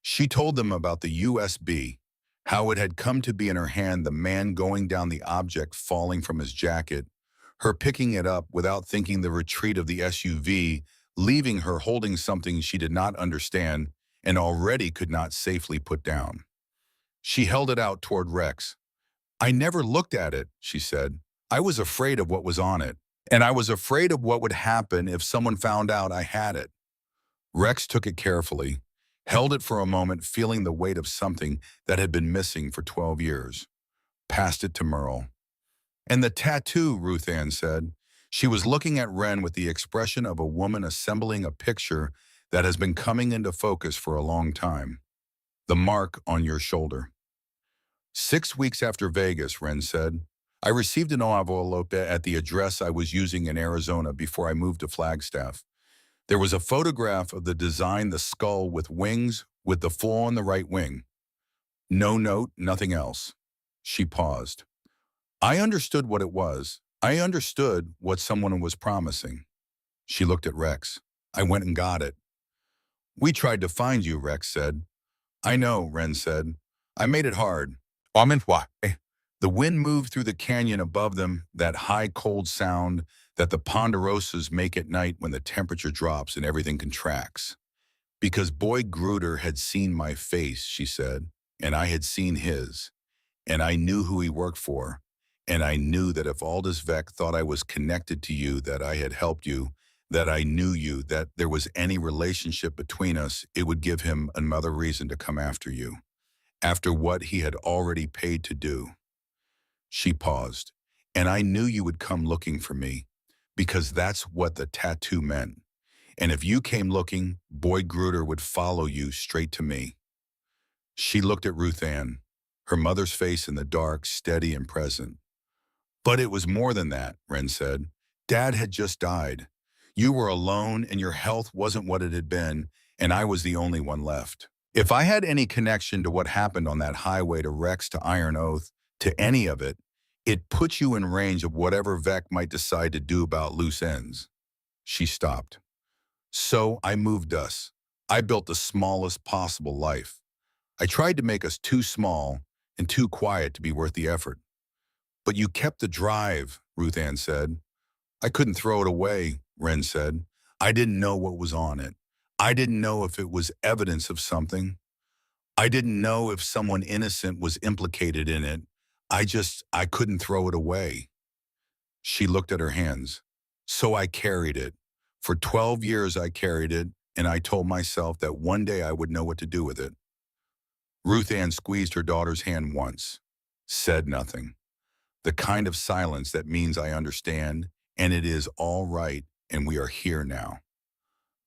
She told them about the USB, how it had come to be in her hand, the man going down, the object falling from his jacket, her picking it up without thinking the retreat of the SUV, leaving her holding something she did not understand and already could not safely put down. She held it out toward Rex. "I never looked at it," she said. "I was afraid of what was on it, and I was afraid of what would happen if someone found out I had it." Rex took it carefully, held it for a moment, feeling the weight of something that had been missing for 12 years, passed it to Merle. "And the tattoo," Ruth Ann said. She was looking at Wren with the expression of a woman assembling a picture that has been coming into focus for a long time. "The mark on your shoulder." 6 weeks after Vegas, Wren said, "I received an envelope at the address I was using in Arizona before I moved to Flagstaff. There was a photograph of the design, the skull with wings, with the flaw on the right wing. No note, nothing else." She paused. "I understood what it was. I understood what someone was promising." She looked at Rex. "I went and got it." "We tried to find you," Rex said. "I know," Wren said. "I made it hard." Why? The wind moved through the canyon above them, that high, cold sound that the ponderosas make at night when the temperature drops and everything contracts. "Because Boyd Gruder had seen my face," she said, "and I had seen his, and I knew who he worked for, and I knew that if Aldous Vec thought I was connected to you, that I had helped you, that I knew you, that there was any relationship between us, it would give him another reason to come after you, after what he had already paid to do." She paused. "And I knew you would come looking for me, because that's what the tattoo meant. And if you came looking, Boyd Gruder would follow you straight to me." She looked at Ruth Ann, her mother's face in the dark, steady and present. "But it was more than that," Wren said. "Dad had just died. You were alone and your health wasn't what it had been, and I was the only one left. If I had any connection to what happened on that highway to Rex to Iron Oath, to any of it, it put you in range of whatever Vec might decide to do about loose ends." She stopped. "So I moved us. I built the smallest possible life. I tried to make us too small and too quiet to be worth the effort. But you kept the drive," Ruth Ann said. "I couldn't throw it away," Wren said. "I didn't know what was on it. I didn't know if it was evidence of something. I didn't know if someone innocent was implicated in it. I couldn't throw it away." She looked at her hands. "So I carried it. For 12 years I carried it, and I told myself that one day I would know what to do with it." Ruth Ann squeezed her daughter's hand once, said nothing. The kind of silence that means I understand, and it is all right, and we are here now.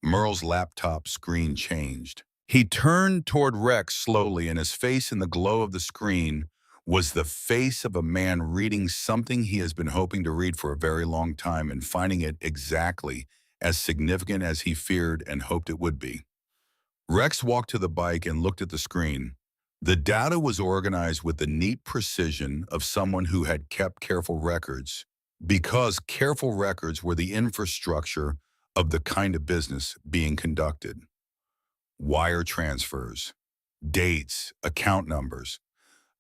Merle's laptop screen changed. He turned toward Rex slowly, and his face in the glow of the screen was the face of a man reading something he has been hoping to read for a very long time and finding it exactly as significant as he feared and hoped it would be. Rex walked to the bike and looked at the screen. The data was organized with the neat precision of someone who had kept careful records, because careful records were the infrastructure of the kind of business being conducted. Wire transfers, dates, account numbers,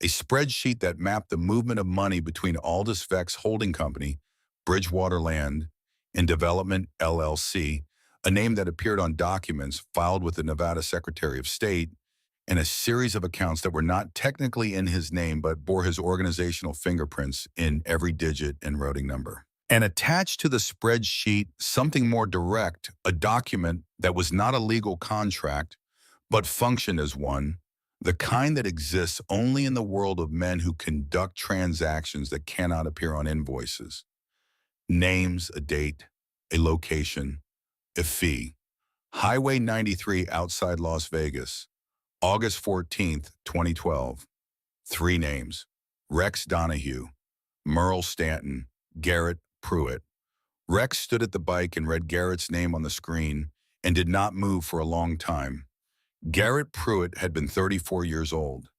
a spreadsheet that mapped the movement of money between Aldous Vec's holding company, Bridgewater Land and Development, LLC, a name that appeared on documents filed with the Nevada Secretary of State, and a series of accounts that were not technically in his name but bore his organizational fingerprints in every digit and routing number. And attached to the spreadsheet, something more direct, a document that was not a legal contract, but functioned as one, the kind that exists only in the world of men who conduct transactions that cannot appear on invoices. Names, a date, a location, a fee. Highway 93 outside Las Vegas, August 14th, 2012. 3 names: Rex Donahue, Merle Stanton, Garrett Pruitt. Rex stood at the bike and read Garrett's name on the screen and did not move for a long time. Garrett Pruitt had been 34 years old.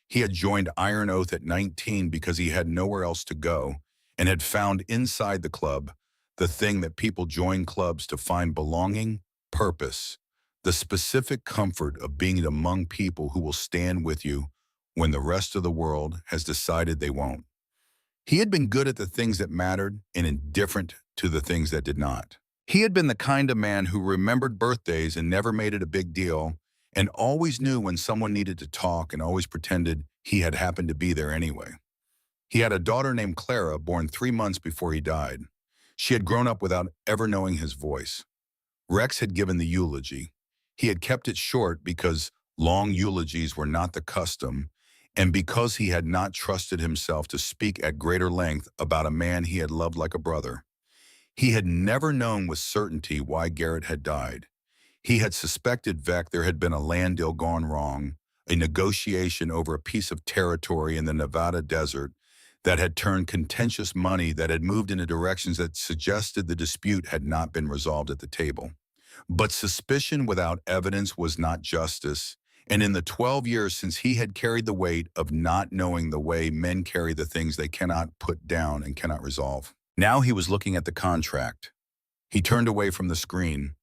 He had joined Iron Oath at 19 because he had nowhere else to go and had found inside the club the thing that people join clubs to find: belonging, purpose, the specific comfort of being among people who will stand with you when the rest of the world has decided they won't. He had been good at the things that mattered and indifferent to the things that did not. He had been the kind of man who remembered birthdays and never made it a big deal, and always knew when someone needed to talk and always pretended he had happened to be there anyway. He had a daughter named Clara, born 3 months before he died. She had grown up without ever knowing his voice. Rex had given the eulogy. He had kept it short because long eulogies were not the custom, and because he had not trusted himself to speak at greater length about a man he had loved like a brother. He had never known with certainty why Garrett had died. He had suspected Vec there had been a land deal gone wrong, a negotiation over a piece of territory in the Nevada desert that had turned contentious money that had moved in directions that suggested the dispute had not been resolved at the table. But suspicion without evidence was not justice, and in the 12 years since he had carried the weight of not knowing the way men carry the things they cannot put down and cannot resolve. Now he was looking at the contract. He turned away from the screen,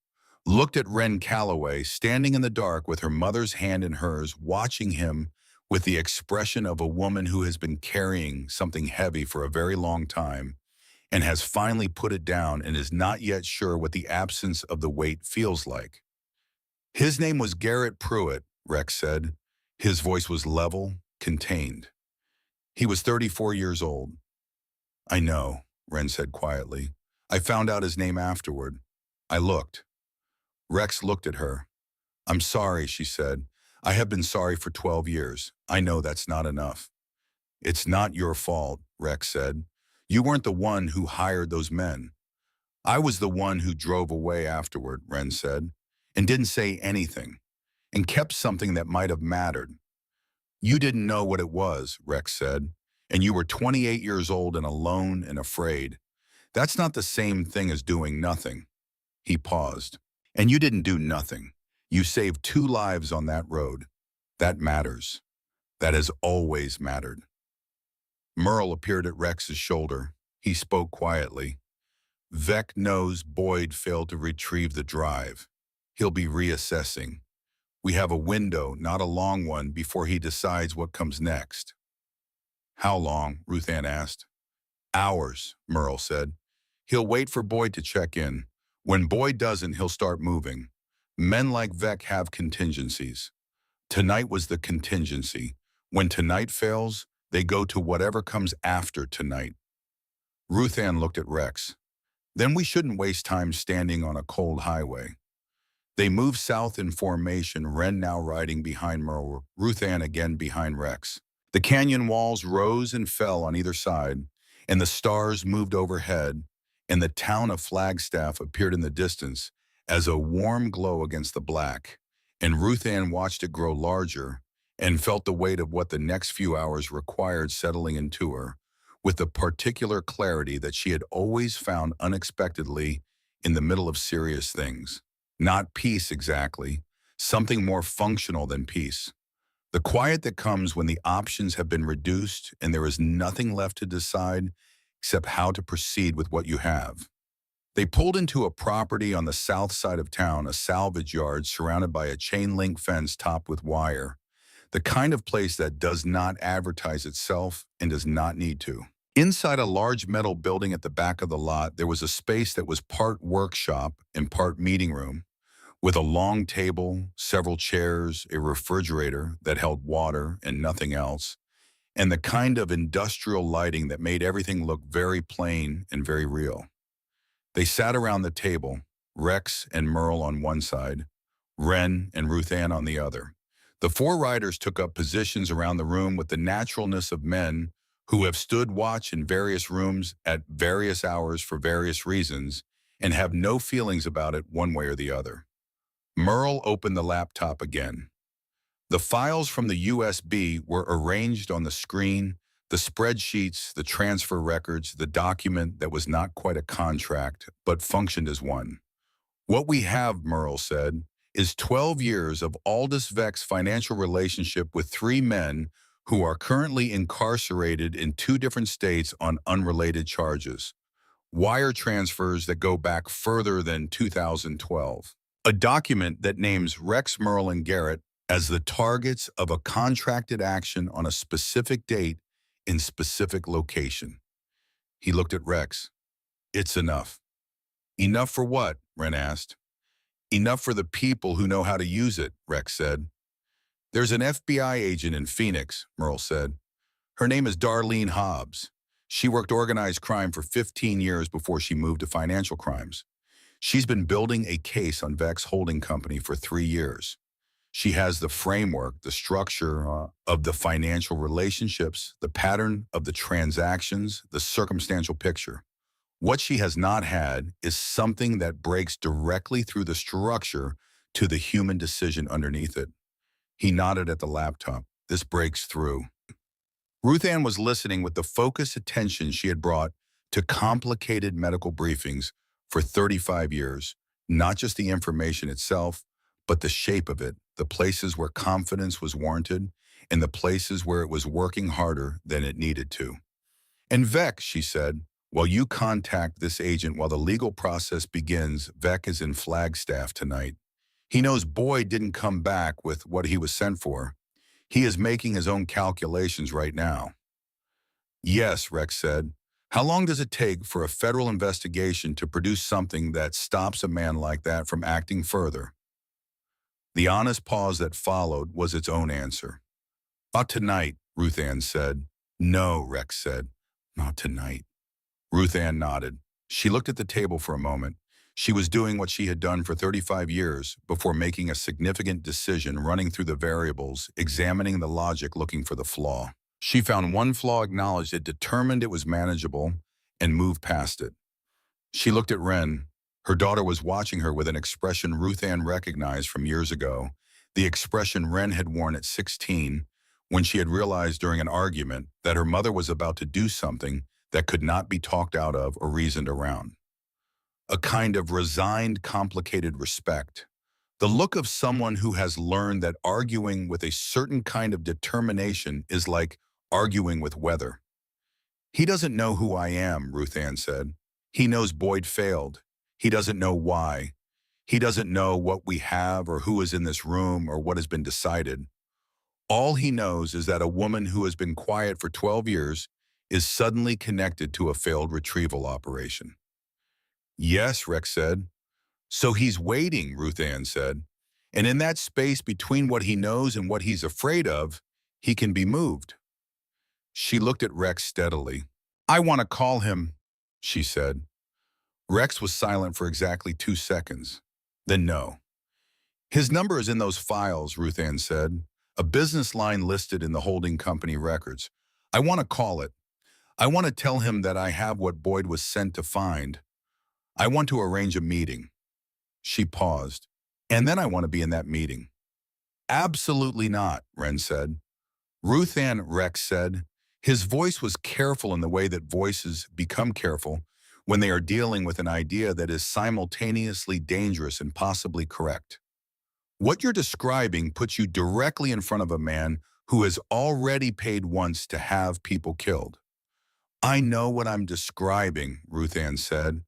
looked at Wren Calloway standing in the dark with her mother's hand in hers, watching him with the expression of a woman who has been carrying something heavy for a very long time and has finally put it down and is not yet sure what the absence of the weight feels like. His name was Garrett Pruitt, Rex said. His voice was level, contained. He was 34 years old. I know, Wren said quietly. I found out his name afterward. I looked. Rex looked at her. I'm sorry, she said. I have been sorry for 12 years. I know that's not enough. It's not your fault, Rex said. You weren't the one who hired those men. I was the one who drove away afterward, Wren said, and didn't say anything, and kept something that might have mattered. You didn't know what it was, Rex said, and you were 28 years old and alone and afraid. That's not the same thing as doing nothing. He paused. And you didn't do nothing. You saved 2 lives on that road. That matters. That has always mattered. Merle appeared at Rex's shoulder. He spoke quietly. Vec knows Boyd failed to retrieve the drive. He'll be reassessing. We have a window, not a long one, before he decides what comes next. How long? Ruth Ann asked. Hours, Merle said. He'll wait for Boyd to check in. When Boyd doesn't, he'll start moving. Men like Vec have contingencies. Tonight was the contingency. When tonight fails, they go to whatever comes after tonight. Ruth Ann looked at Rex. Then we shouldn't waste time standing on a cold highway. They moved south in formation, Wren now riding behind Merle, Ruth Ann again behind Rex. The canyon walls rose and fell on either side, and the stars moved overhead, and the town of Flagstaff appeared in the distance as a warm glow against the black, and Ruth Ann watched it grow larger and felt the weight of what the next few hours required settling into her, with the particular clarity that she had always found unexpectedly in the middle of serious things. Not peace exactly, something more functional than peace. The quiet that comes when the options have been reduced and there is nothing left to decide except how to proceed with what you have. They pulled into a property on the south side of town, a salvage yard surrounded by a chain-link fence topped with wire, the kind of place that does not advertise itself and does not need to. Inside a large metal building at the back of the lot, there was a space that was part workshop and part meeting room, with a long table, several chairs, a refrigerator that held water and nothing else, and the kind of industrial lighting that made everything look very plain and very real. They sat around the table, Rex and Merle on one side, Wren and Ruth Ann on the other. The 4 riders took up positions around the room with the naturalness of men who have stood watch in various rooms at various hours for various reasons and have no feelings about it one way or the other. Merle opened the laptop again. The files from the USB were arranged on the screen, the spreadsheets, the transfer records, the document that was not quite a contract, but functioned as one. What we have, Merle said, is 12 years of Aldous Vec's financial relationship with 3 men who are currently incarcerated in 2 different states on unrelated charges. Wire transfers that go back further than 2012. A document that names Rex, Merle, and Garrett as the targets of a contracted action on a specific date in specific location. He looked at Rex. It's enough. Enough for what? Ren asked. Enough for the people who know how to use it, Rex said. There's an FBI agent in Phoenix, Merle said. Her name is Darlene Hobbs. She worked organized crime for 15 years before she moved to financial crimes. She's been building a case on Vex Holding Company for 3 years. She has the framework, the structure of the financial relationships, the pattern of the transactions, the circumstantial picture. What she has not had is something that breaks directly through the structure to the human decision underneath it. He nodded at the laptop. This breaks through. Ruth Ann was listening with the focused attention she had brought to complicated medical briefings for 35 years, not just the information itself, but the shape of it, the places where confidence was warranted, and the places where it was working harder than it needed to. And Vec, she said, while you contact this agent while the legal process begins, Vec is in Flagstaff tonight. He knows Boyd didn't come back with what he was sent for. He is making his own calculations right now. Yes, Rex said. How long does it take for a federal investigation to produce something that stops a man like that from acting further? The honest pause that followed was its own answer. Not tonight, Ruth Ann said. No, Rex said. Not tonight. Ruth Ann nodded. She looked at the table for a moment. She was doing what she had done for 35 years before making a significant decision, running through the variables, examining the logic, looking for the flaw. She found one flaw, acknowledged it, determined it was manageable, and moved past it. She looked at Ren. Her daughter was watching her with an expression Ruth Ann recognized from years ago, the expression Ren had worn at 16 when she had realized during an argument that her mother was about to do something that could not be talked out of or reasoned around. A kind of resigned, complicated respect. The look of someone who has learned that arguing with a certain kind of determination is like arguing with weather. He doesn't know who I am, Ruth Ann said. He knows Boyd failed. He doesn't know why. He doesn't know what we have or who is in this room or what has been decided. All he knows is that a woman who has been quiet for 12 years is suddenly connected to a failed retrieval operation. Yes, Rex said. So he's waiting, Ruth Ann said. And in that space between what he knows and what he's afraid of, he can be moved. She looked at Rex steadily. I want to call him, she said. Rex was silent for exactly 2 seconds. Then no. His number is in those files, Ruth Ann said. A business line listed in the holding company records. I want to call it. I want to tell him that I have what Boyd was sent to find. I want to arrange a meeting. She paused. And then I want to be in that meeting. Absolutely not, Ren said. Ruth Ann, Rex said. His voice was careful in the way that voices become careful when they are dealing with an idea that is simultaneously dangerous and possibly correct. What you're describing puts you directly in front of a man who has already paid once to have people killed. I know what I'm describing, Ruth Ann said.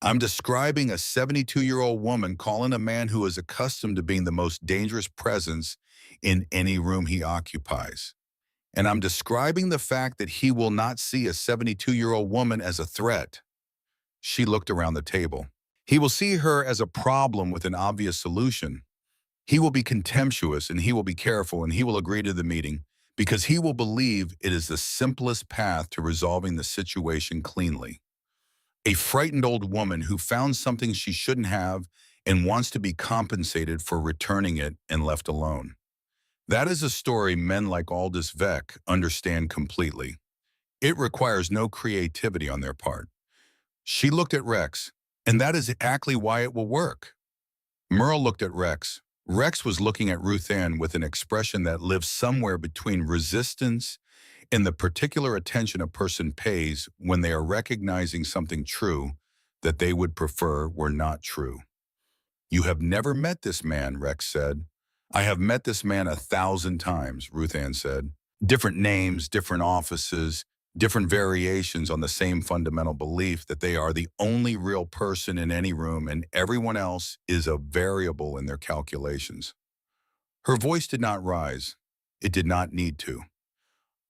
I'm describing a 72-year-old woman calling a man who is accustomed to being the most dangerous presence in any room he occupies. And I'm describing the fact that he will not see a 72-year-old woman as a threat. She looked around the table. He will see her as a problem with an obvious solution. He will be contemptuous and he will be careful and he will agree to the meeting because he will believe it is the simplest path to resolving the situation cleanly. A frightened old woman who found something she shouldn't have and wants to be compensated for returning it and left alone. That is a story men like Aldous Vec understand completely. It requires no creativity on their part. She looked at Rex, and that is exactly why it will work. Merle looked at Rex. Rex was looking at Ruth Ann with an expression that lived somewhere between resistance and the particular attention a person pays when they are recognizing something true that they would prefer were not true. You have never met this man, Rex said. I have met this man 1,000 times, Ruth Ann said. Different names, different offices, different variations on the same fundamental belief that they are the only real person in any room and everyone else is a variable in their calculations. Her voice did not rise. It did not need to.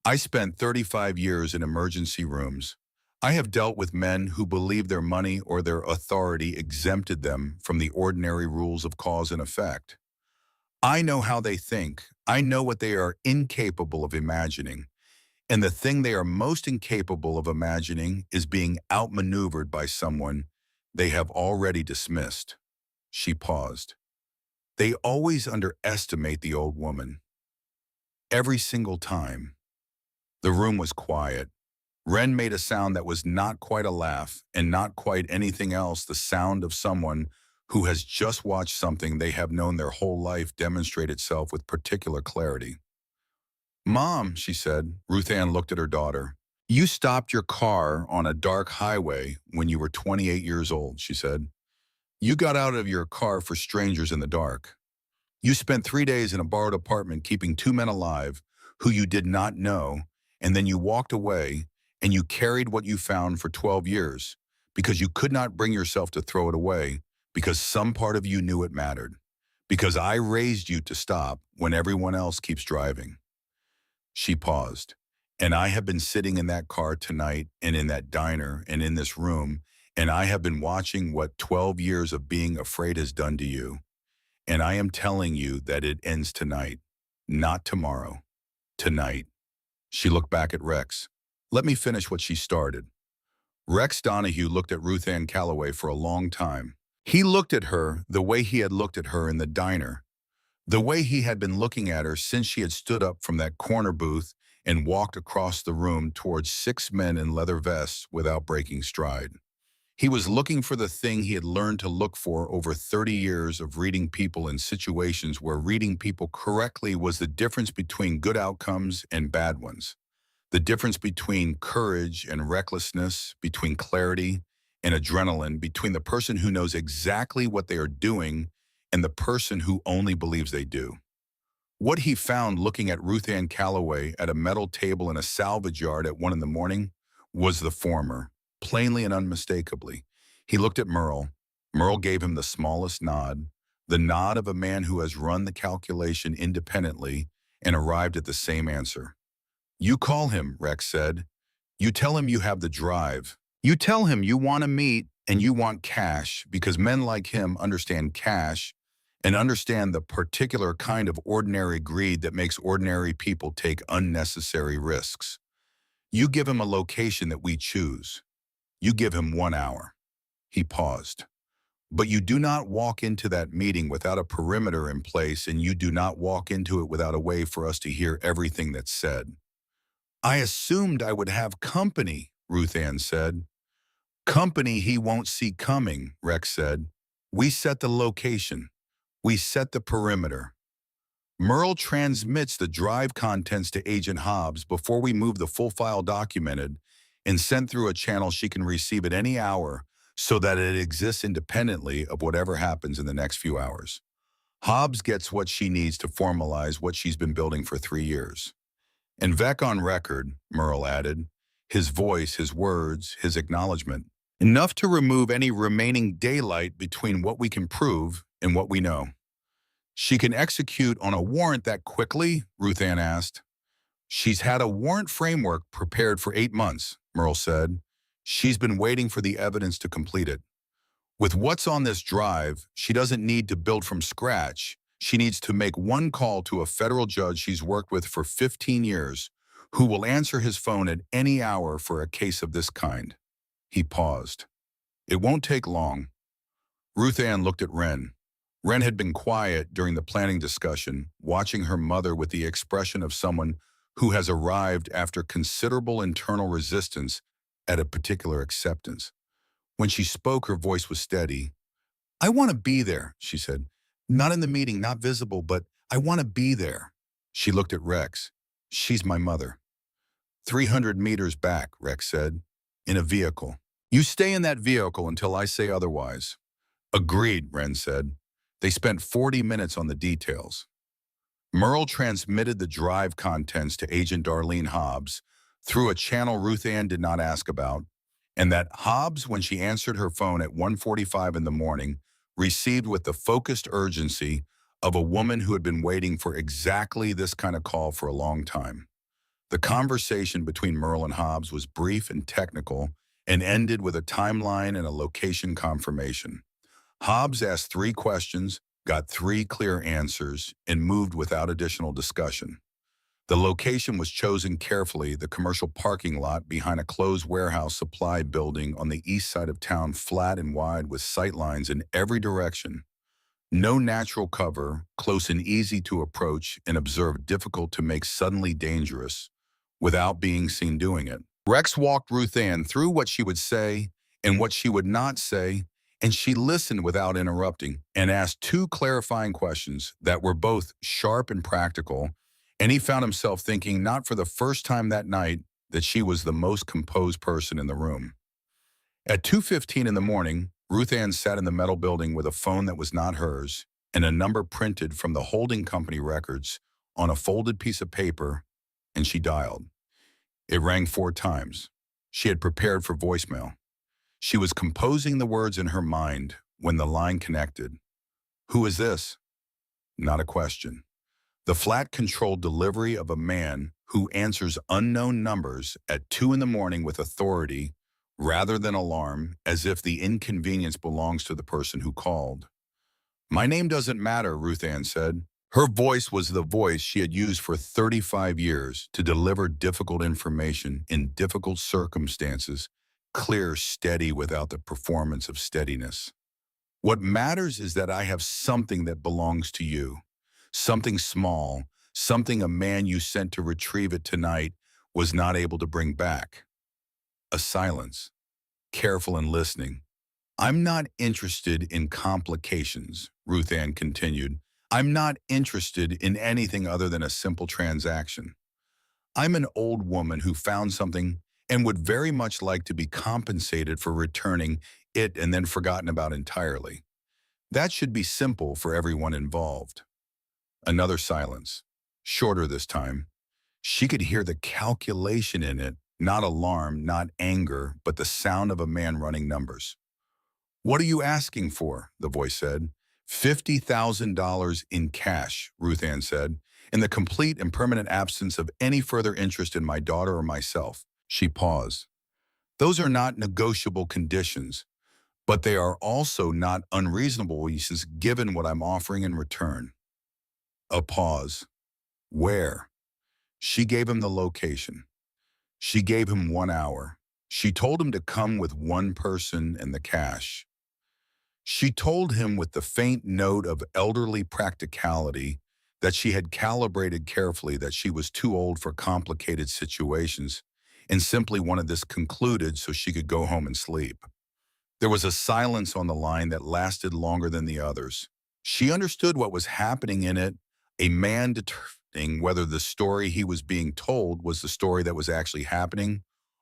I spent 35 years in emergency rooms. I have dealt with men who believe their money or their authority exempted them from the ordinary rules of cause and effect. I know how they think. I know what they are incapable of imagining. And the thing they are most incapable of imagining is being outmaneuvered by someone they have already dismissed. She paused. They always underestimate the old woman. Every single time. The room was quiet. Ren made a sound that was not quite a laugh and not quite anything else, the sound of someone who has just watched something they have known their whole life demonstrate itself with particular clarity. Mom, she said. Ruth Ann looked at her daughter. You stopped your car on a dark highway when you were 28 years old, she said. You got out of your car for strangers in the dark. You spent 3 days in a borrowed apartment keeping two men alive who you did not know, and then you walked away and you carried what you found for 12 years because you could not bring yourself to throw it away because some part of you knew it mattered, because I raised you to stop when everyone else keeps driving. She paused. And I have been sitting in that car tonight and in that diner and in this room, and I have been watching what 12 years of being afraid has done to you. And I am telling you that it ends tonight, not tomorrow. Tonight. She looked back at Rex. Let me finish what she started. Rex Donahue looked at Ruth Ann Calloway for a long time. He looked at her the way he had looked at her in the diner, the way he had been looking at her since she had stood up from that corner booth and walked across the room towards six men in leather vests without breaking stride. He was looking for the thing he had learned to look for over 30 years of reading people in situations where reading people correctly was the difference between good outcomes and bad ones, the difference between courage and recklessness, between clarity and adrenaline, between the person who knows exactly what they are doing and the person who only believes they do. What he found looking at Ruth Ann Calloway at a metal table in a salvage yard at 1 in the morning was the former, plainly and unmistakably. He looked at Merle. Merle gave him the smallest nod, the nod of a man who has run the calculation independently and arrived at the same answer. You call him, Rex said. You tell him you have the drive. You tell him you want to meet and you want cash because men like him understand cash and understand the particular kind of ordinary greed that makes ordinary people take unnecessary risks. You give him a location that we choose. You give him 1 hour. He paused. But you do not walk into that meeting without a perimeter in place, and you do not walk into it without a way for us to hear everything that's said. I assumed I would have company, Ruth Ann said. Company he won't see coming, Rex said. We set the location. We set the perimeter. Merle transmits the drive contents to Agent Hobbs before we move the full file documented and sent through a channel she can receive at any hour so that it exists independently of whatever happens in the next few hours. Hobbs gets what she needs to formalize what she's been building for 3 years. And Vec on record, Merle added, his voice, his words, his acknowledgement, enough to remove any remaining daylight between what we can prove and what we know. She can execute on a warrant that quickly, Ruth Ann asked. She's had a warrant framework prepared for 8 months, Merle said. She's been waiting for the evidence to complete it. With what's on this drive, she doesn't need to build from scratch. She needs to make one call to a federal judge she's worked with for 15 years, who will answer his phone at any hour for a case of this kind. He paused. It won't take long. Ruth Ann looked at Ren. Ren had been quiet during the planning discussion, watching her mother with the expression of someone who has arrived after considerable internal resistance at a particular acceptance. When she spoke, her voice was steady. I want to be there, she said. Not in the meeting, not visible, but I want to be there. She looked at Rex. She's my mother. 300 meters back, Rex said, in a vehicle. You stay in that vehicle until I say otherwise. Agreed, Ren said. They spent 40 minutes on the details. Merle transmitted the drive contents to Agent Darlene Hobbs through a channel Ruth Ann did not ask about, and that Hobbs, when she answered her phone at 1:45 in the morning, received with the focused urgency of a woman who had been waiting for exactly this kind of call for a long time. The conversation between Merle and Hobbs was brief and technical, and ended with a timeline and a location confirmation. Hobbs asked 3 questions, got 3 clear answers, and moved without additional discussion. The location was chosen carefully, the commercial parking lot behind a closed warehouse supply building on the east side of town, flat and wide with sightlines in every direction. No natural cover, close and easy to approach and observe, difficult to make suddenly dangerous without being seen doing it. Rex walked Ruth Ann through what she would say and what she would not say, and she listened without interrupting and asked 2 clarifying questions that were both sharp and practical, and he found himself thinking, not for the first time that night, that she was the most composed person in the room. At 2:15 in the morning, Ruth Ann sat in the metal building with a phone that was not hers and a number printed from the holding company records on a folded piece of paper, and she dialed. It rang 4 times. She had prepared for voicemail. She was composing the words in her mind when the line connected. Who is this? Not a question. The flat, controlled delivery of a man who answers unknown numbers at 2 in the morning with authority rather than alarm, as if the inconvenience belongs to the person who called. My name doesn't matter, Ruth Ann said. Her voice was the voice she had used for 35 years to deliver difficult information in difficult circumstances, clear, steady, without the performance of steadiness. What matters is that I have something that belongs to you. Something small, something a man you sent to retrieve it tonight was not able to bring back. A silence, careful and listening. I'm not interested in complications, Ruth Ann continued. I'm not interested in anything other than a simple transaction. I'm an old woman who found something and would very much like to be compensated for returning it and then forgotten about entirely. That should be simple for everyone involved. Another silence, shorter this time. She could hear the calculation in it, not alarm, not anger, but the sound of a man running numbers. What are you asking for? The voice said. $50,000 in cash, Ruth Ann said, in the complete and permanent absence of any further interest in my daughter or myself. She paused. Those are not negotiable conditions, but they are also not unreasonable uses given what I'm offering in return. A pause. Where? She gave him the location. She gave him 1 hour. She told him to come with one person and the cash. She told him with the faint note of elderly practicality that she had calibrated carefully, that she was too old for complicated situations and simply wanted this concluded so she could go home and sleep. There was a silence on the line that lasted longer than the others. She understood what was happening in it, a man determining whether the story he was being told was the story that was actually happening,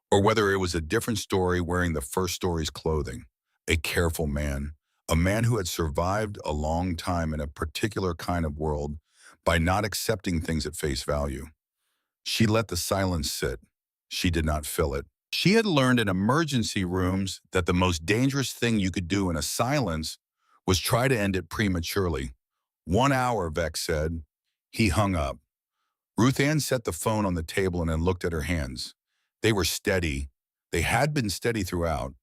or whether it was a different story wearing the first story's clothing. A careful man, a man who had survived a long time in a particular kind of world by not accepting things at face value. She let the silence sit. She did not fill it. She had learned in emergency rooms that the most dangerous thing you could do in a silence was try to end it prematurely. 1 hour, Vex said. He hung up. Ruth Ann set the phone on the table and then looked at her hands. They were steady. They had been steady throughout.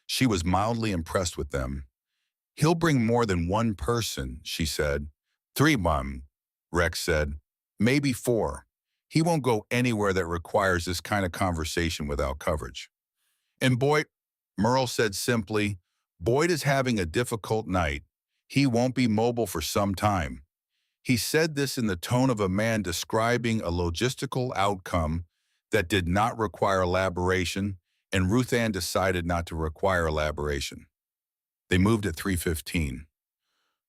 She was mildly impressed with them. He'll bring more than one person, she said. 3, Mom, Rex said. Maybe 4. He won't go anywhere that requires this kind of conversation without coverage. And Boyd, Merle said simply, Boyd is having a difficult night. He won't be mobile for some time. He said this in the tone of a man describing a logistical outcome that did not require elaboration, and Ruth Ann decided not to require elaboration. They moved at 3:15.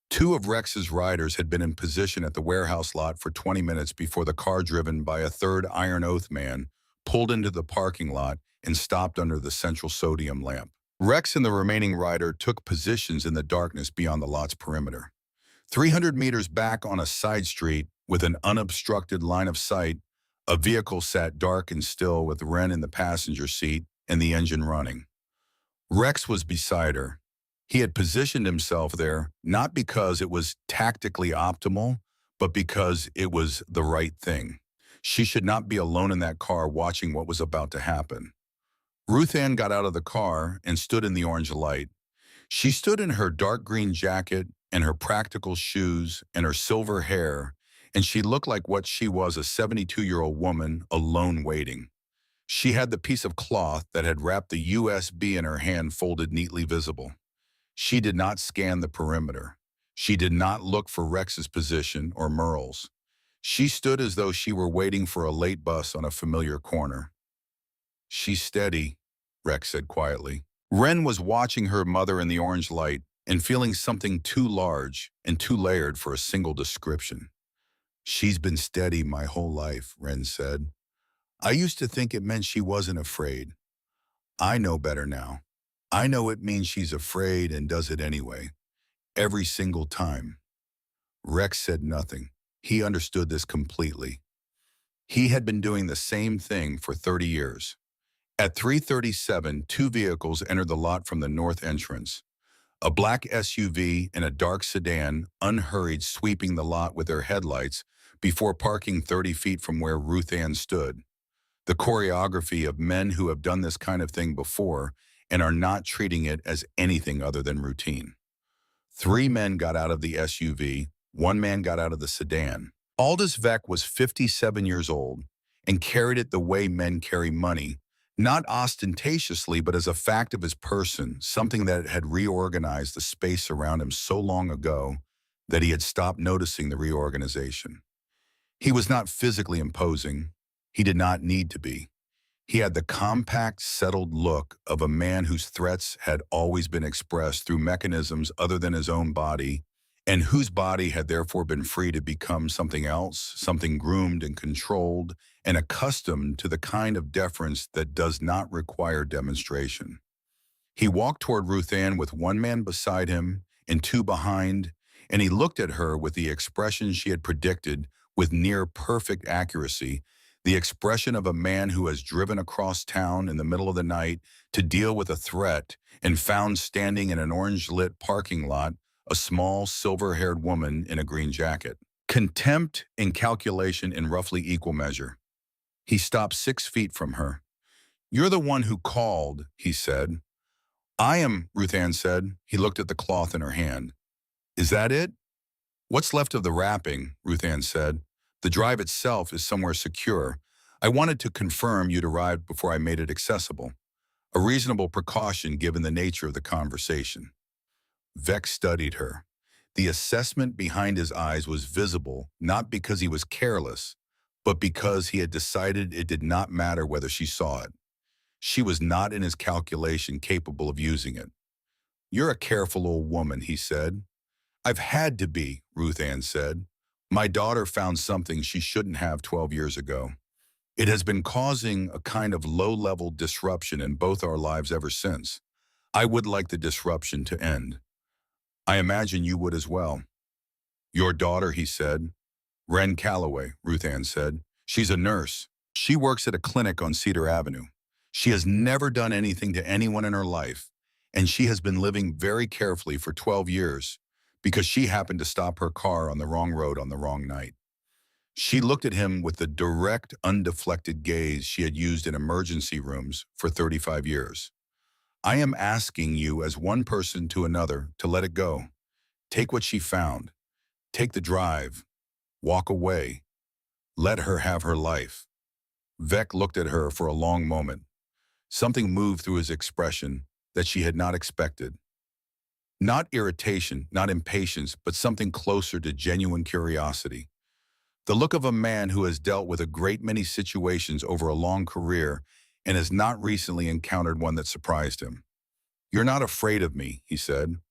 2 of Rex's riders had been in position at the warehouse lot for 20 minutes before the car driven by a third Iron Oath man pulled into the parking lot and stopped under the central sodium lamp. Rex and the remaining rider took positions in the darkness beyond the lot's perimeter. 300 meters back on a side street with an unobstructed line of sight, a vehicle sat dark and still with Wren in the passenger seat and the engine running. Rex was beside her. He had positioned himself there not because it was tactically optimal, but because it was the right thing. She should not be alone in that car watching what was about to happen. Ruth Ann got out of the car and stood in the orange light. She stood in her dark green jacket and her practical shoes and her silver hair, and she looked like what she was, a 72-year-old woman alone waiting. She had the piece of cloth that had wrapped the USB in her hand folded neatly visible. She did not scan the perimeter. She did not look for Rex's position or Merle's. She stood as though she were waiting for a late bus on a familiar corner. "She's steady," Rex said quietly. Wren was watching her mother in the orange light and feeling something too large and too layered for a single description. "She's been steady my whole life," Wren said. "I used to think it meant she wasn't afraid. I know better now. I know it means she's afraid and does it anyway. Every single time." Rex said nothing. He understood this completely. He had been doing the same thing for 30 years. At 3:37, two vehicles entered the lot from the north entrance. A black SUV and a dark sedan, unhurried, sweeping the lot with their headlights before parking 30 feet from where Ruth Ann stood. The choreography of men who have done this kind of thing before and are not treating it as anything other than routine. Three men got out of the SUV, one man got out of the sedan. Aldous Vec was 57 years old and carried it the way men carry money, not ostentatiously but as a fact of his person, something that had reorganized the space around him so long ago that he had stopped noticing the reorganization. He was not physically imposing. He did not need to be. He had the compact, settled look of a man whose threats had always been expressed through mechanisms other than his own body, and whose body had therefore been free to become something else, something groomed and controlled, and accustomed to the kind of deference that does not require demonstration. He walked toward Ruth Ann with one man beside him and two behind, and he looked at her with the expression she had predicted with near-perfect accuracy, the expression of a man who has driven across town in the middle of the night to deal with a threat and found standing in an orange-lit parking lot a small, silver-haired woman in a green jacket. Contempt and calculation in roughly equal measure. He stopped 6 feet from her. "You're the one who called," he said. "I am," Ruth Ann said. He looked at the cloth in her hand. "Is that it?" "What's left of the wrapping," Ruth Ann said. "The drive itself is somewhere secure. I wanted to confirm you'd arrived before I made it accessible. A reasonable precaution given the nature of the conversation." Vex studied her. The assessment behind his eyes was visible, not because he was careless, but because he had decided it did not matter whether she saw it. She was not in his calculation capable of using it. "You're a careful old woman," he said. "I've had to be," Ruth Ann said. "My daughter found something she shouldn't have 12 years ago. It has been causing a kind of low-level disruption in both our lives ever since. I would like the disruption to end. I imagine you would as well." "Your daughter," he said. "Wren Calloway," Ruth Ann said. "She's a nurse. She works at a clinic on Cedar Avenue. She has never done anything to anyone in her life, and she has been living very carefully for 12 years because she happened to stop her car on the wrong road on the wrong night." She looked at him with the direct, undeflected gaze she had used in emergency rooms for 35 years. "I am asking you as one person to another to let it go. Take what she found. Take the drive. Walk away. Let her have her life." Vec looked at her for a long moment. Something moved through his expression that she had not expected. Not irritation, not impatience, but something closer to genuine curiosity. The look of a man who has dealt with a great many situations over a long career and has not recently encountered one that surprised him. "You're not afraid of me," he said.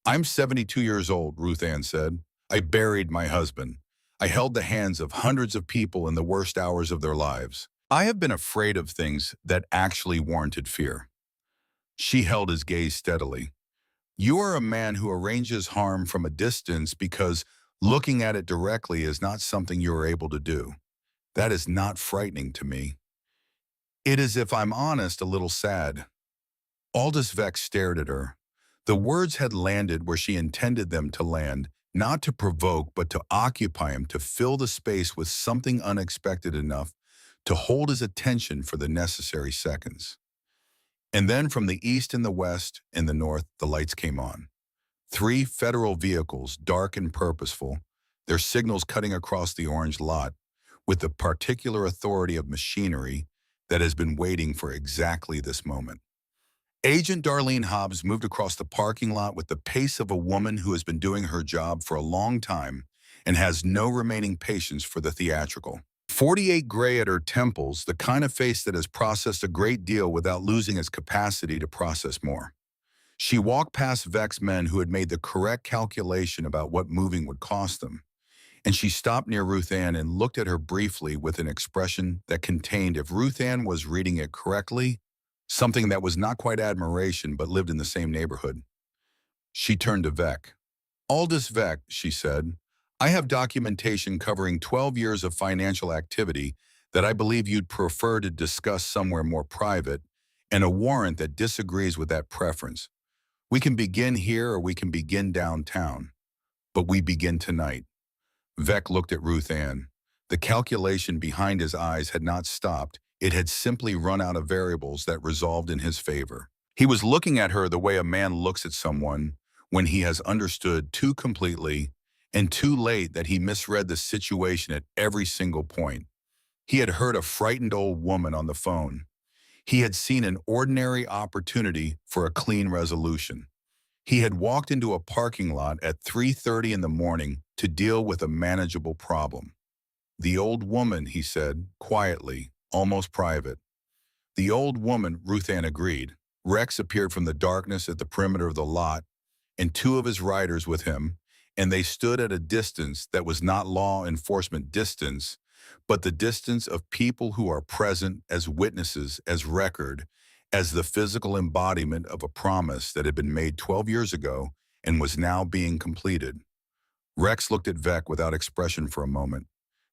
"I'm 72 years old," Ruth Ann said. "I buried my husband. I held the hands of hundreds of people in the worst hours of their lives. I have been afraid of things that actually warranted fear." She held his gaze steadily. "You are a man who arranges harm from a distance because looking at it directly is not something you are able to do. That is not frightening to me. It is, if I'm honest, a little sad." Aldous Vex stared at her. The words had landed where she intended them to land, not to provoke but to occupy him, to fill the space with something unexpected enough to hold his attention for the necessary seconds. And then from the east and the west and the north, the lights came on. Three federal vehicles, dark and purposeful, their signals cutting across the orange lot with the particular authority of machinery that has been waiting for exactly this moment. Agent Darlene Hobbs moved across the parking lot with the pace of a woman who has been doing her job for a long time and has no remaining patience for the theatrical. 48 gray at her temples, the kind of face that has processed a great deal without losing its capacity to process more. She walked past Vec's men who had made the correct calculation about what moving would cost them, and she stopped near Ruth Ann and looked at her briefly with an expression that contained, if Ruth Ann was reading it correctly, something that was not quite admiration but lived in the same neighborhood. She turned to Vec. Aldous Vec, she said, I have documentation covering 12 years of financial activity that I believe you'd prefer to discuss somewhere more private, and a warrant that disagrees with that preference. We can begin here or we can begin downtown, but we begin tonight. Vec looked at Ruth Ann. The calculation behind his eyes had not stopped. It had simply run out of variables that resolved in his favor. He was looking at her the way a man looks at someone when he has understood too completely and too late that he misread the situation at every single point. He had heard a frightened old woman on the phone. He had seen an ordinary opportunity for a clean resolution. He had walked into a parking lot at 3:30 in the morning to deal with a manageable problem. The old woman, he said, quietly, almost private. The old woman, Ruth Ann agreed. Rex appeared from the darkness at the perimeter of the lot, and two of his riders with him, and they stood at a distance that was not law enforcement distance, but the distance of people who are present as witnesses, as record, as the physical embodiment of a promise that had been made 12 years ago and was now being completed. Rex looked at Vec without expression for a moment.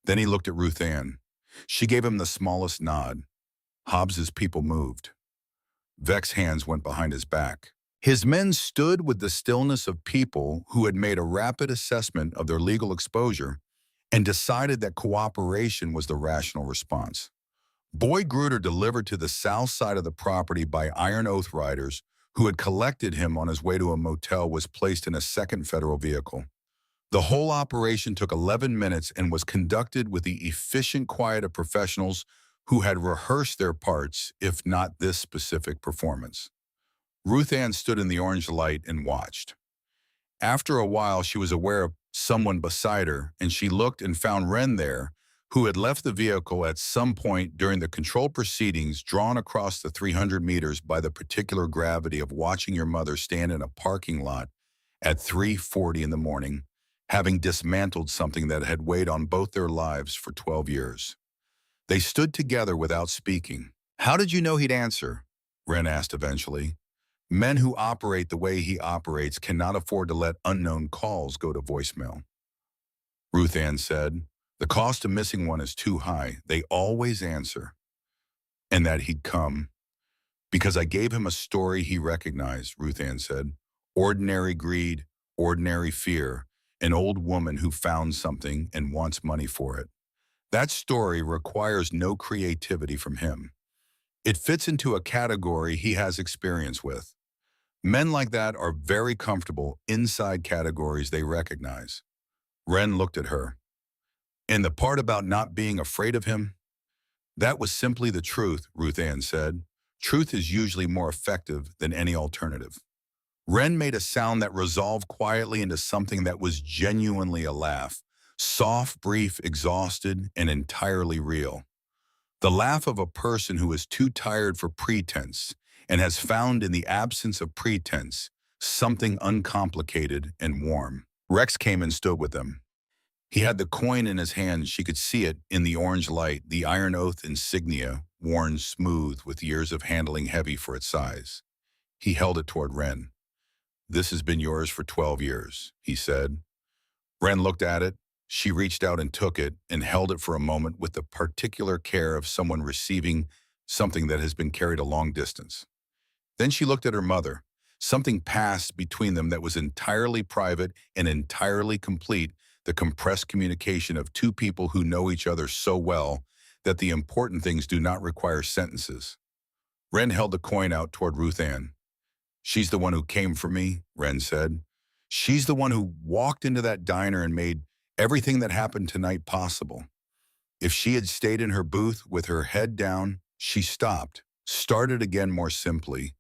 Then he looked at Ruth Ann. She gave him the smallest nod. Hobbs's people moved. Vec's hands went behind his back. His men stood with the stillness of people who had made a rapid assessment of their legal exposure and decided that cooperation was the rational response. Boyd Gruder, delivered to the south side of the property by Iron Oath riders who had collected him on his way to a motel, was placed in a second federal vehicle. The whole operation took 11 minutes and was conducted with the efficient quiet of professionals who had rehearsed their parts, if not this specific performance. Ruth Ann stood in the orange light and watched. After a while, she was aware of someone beside her, and she looked and found Wren there, who had left the vehicle at some point during the controlled proceedings, drawn across the 300 meters by the particular gravity of watching your mother stand in a parking lot at 3:40 in the morning, having dismantled something that had weighed on both their lives for 12 years. They stood together without speaking. How did you know he'd answer? Wren asked eventually. Men who operate the way he operates cannot afford to let unknown calls go to voicemail. Ruth Ann said, the cost of missing one is too high. They always answer. And that he'd come. Because I gave him a story he recognized, Ruth Ann said. Ordinary greed, ordinary fear, an old woman who found something and wants money for it. That story requires no creativity from him. It fits into a category he has experience with. Men like that are very comfortable inside categories they recognize. Wren looked at her. And the part about not being afraid of him? That was simply the truth, Ruth Ann said. Truth is usually more effective than any alternative. Wren made a sound that resolved quietly into something that was genuinely a laugh. Soft, brief, exhausted, and entirely real. The laugh of a person who is too tired for pretense and has found in the absence of pretense something uncomplicated and warm. Rex came and stood with them. He had the coin in his hand. She could see it in the orange light, the Iron Oath insignia, worn smooth with years of handling heavy for its size. He held it toward Wren. This has been yours for 12 years, he said. Wren looked at it. She reached out and took it and held it for a moment with the particular care of someone receiving something that has been carried a long distance. Then she looked at her mother. Something passed between them that was entirely private and entirely complete, the compressed communication of two people who know each other so well that the important things do not require sentences. Wren held the coin out toward Ruth Ann. She's the one who came for me, Wren said. She's the one who walked into that diner and made everything that happened tonight possible. If she had stayed in her booth with her head down, she stopped, started again more simply.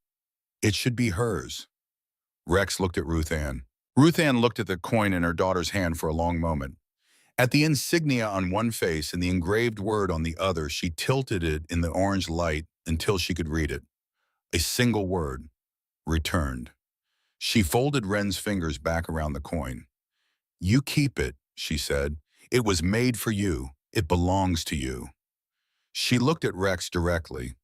It should be hers. Rex looked at Ruth Ann. Ruth Ann looked at the coin in her daughter's hand for a long moment. At the insignia on one face and the engraved word on the other, she tilted it in the orange light until she could read it. A single word. Returned. She folded Wren's fingers back around the coin. You keep it, she said. It was made for you. It belongs to you. She looked at Rex directly.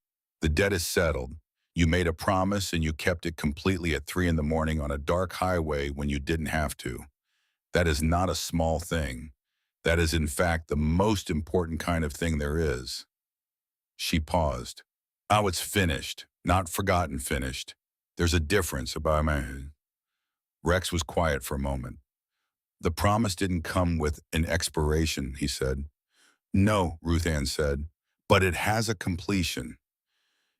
The debt is settled. You made a promise and you kept it completely at 3 in the morning on a dark highway when you didn't have to. That is not a small thing. That is, in fact, the most important kind of thing there is. She paused. Oh, it's finished, not forgotten finished. There's a difference about my... Rex was quiet for a moment. The promise didn't come with an expiration, he said. No, Ruth Ann said, but it has a completion.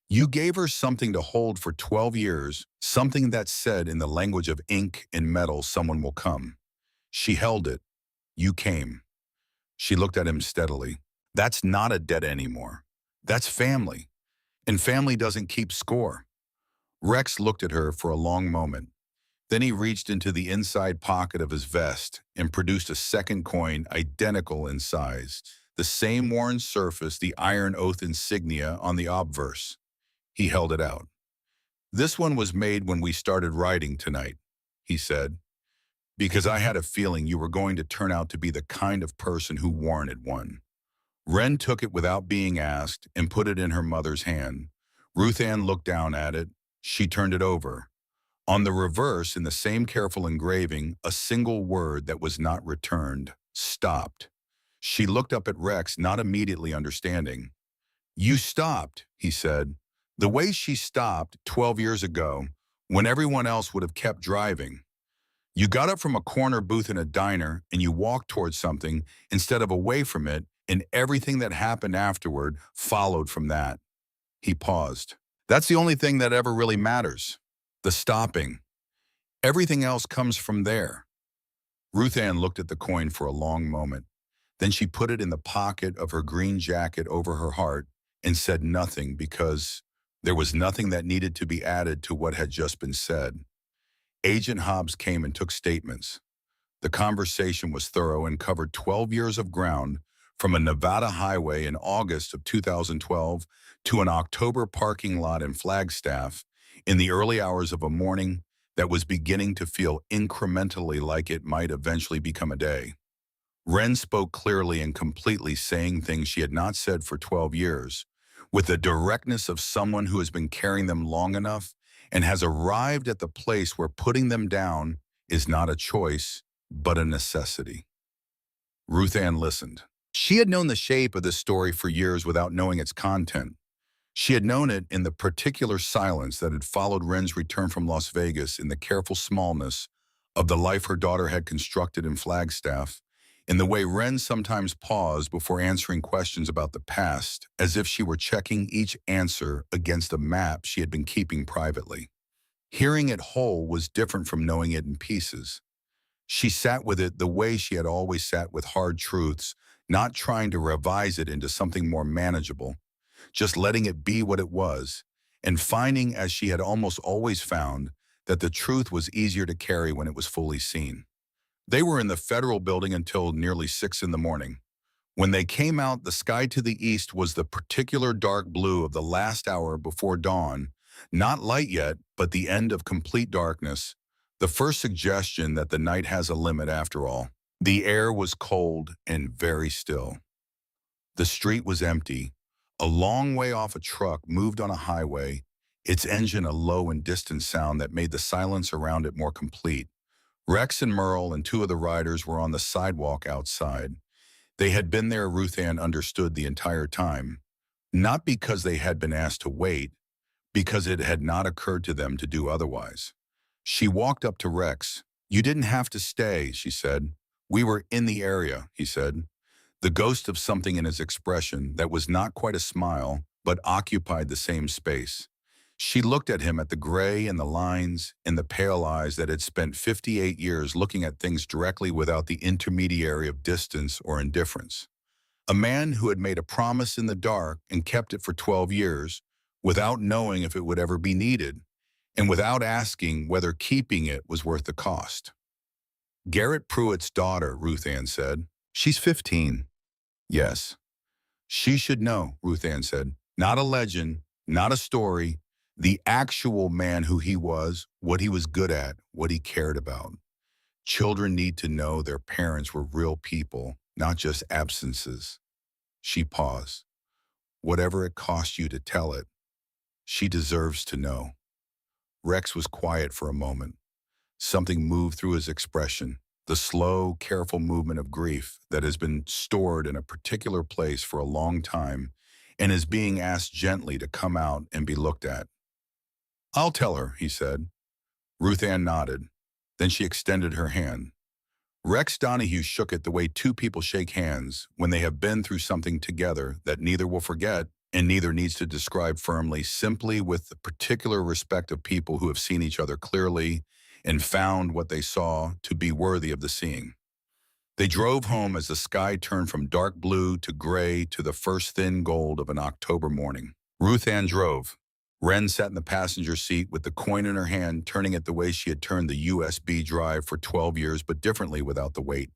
You gave her something to hold for 12 years, something that said in the language of ink and metal, someone will come. She held it. You came. She looked at him steadily. That's not a debt anymore. That's family. And family doesn't keep score. Rex looked at her for a long moment. Then he reached into the inside pocket of his vest and produced a second coin identical in size, the same worn surface, the iron oath insignia on the obverse. He held it out. This one was made when we started writing tonight, he said, because I had a feeling you were going to turn out to be the kind of person who warranted one. Wren took it without being asked and put it in her mother's hand. Ruth Ann looked down at it. She turned it over. On the reverse, in the same careful engraving, a single word that was not returned, stopped. She looked up at Rex, not immediately understanding. You stopped, he said. The way she stopped 12 years ago, when everyone else would have kept driving. You got up from a corner booth in a diner and you walked towards something instead of away from it, and everything that happened afterward followed from that. He paused. That's the only thing that ever really matters. The stopping. Everything else comes from there. Ruth Ann looked at the coin for a long moment. Then she put it in the pocket of her green jacket over her heart and said nothing because there was nothing that needed to be added to what had just been said. Agent Hobbs came and took statements. The conversation was thorough and covered 12 years of ground, from a Nevada highway in August of 2012 to an October parking lot in Flagstaff in the early hours of a morning that was beginning to feel incrementally like it might eventually become a day. Wren spoke clearly and completely, saying things she had not said for 12 years, with the directness of someone who has been carrying them long enough and has arrived at the place where putting them down is not a choice, but a necessity. Ruth Ann listened. She had known the shape of this story for years without knowing its content. She had known it in the particular silence that had followed Wren's return from Las Vegas, in the careful smallness of the life her daughter had constructed in Flagstaff, in the way Wren sometimes paused before answering questions about the past, as if she were checking each answer against a map she had been keeping privately. Hearing it whole was different from knowing it in pieces. She sat with it the way she had always sat with hard truths, not trying to revise it into something more manageable, just letting it be what it was, and finding, as she had almost always found, that the truth was easier to carry when it was fully seen. They were in the Federal Building until nearly 6 in the morning. When they came out, the sky to the east was the particular dark blue of the last hour before dawn, not light yet, but the end of complete darkness, the first suggestion that the night has a limit after all. The air was cold and very still. The street was empty. A long way off, a truck moved on a highway, its engine a low and distant sound that made the silence around it more complete. Rex and Merle and 2 of the riders were on the sidewalk outside. They had been there, Ruth Ann understood, the entire time. Not because they had been asked to wait, because it had not occurred to them to do otherwise. She walked up to Rex. You didn't have to stay, she said. We were in the area, he said. The ghost of something in his expression that was not quite a smile, but occupied the same space. She looked at him, at the gray and the lines in the pale eyes that had spent 58 years looking at things directly without the intermediary of distance or indifference. A man who had made a promise in the dark and kept it for 12 years without knowing if it would ever be needed and without asking whether keeping it was worth the cost. Garrett Pruitt's daughter, Ruth Ann said. She's 15. Yes. She should know, Ruth Ann said. Not a legend, not a story, the actual man who he was, what he was good at, what he cared about. Children need to know their parents were real people, not just absences. She paused. Whatever it cost you to tell it, she deserves to know. Rex was quiet for a moment. Something moved through his expression, the slow, careful movement of grief that has been stored in a particular place for a long time and is being asked gently to come out and be looked at. I'll tell her, he said. Ruth Ann nodded. Then she extended her hand. Rex Donahue shook it the way two people shake hands when they have been through something together that neither will forget and neither needs to describe firmly, simply with the particular respect of people who have seen each other clearly and found what they saw to be worthy of the seeing. They drove home as the sky turned from dark blue to gray to the first thin gold of an October morning. Ruth Ann drove. Wren sat in the passenger seat with the coin in her hand, turning it the way she had turned the USB drive for 12 years, but differently without the weight.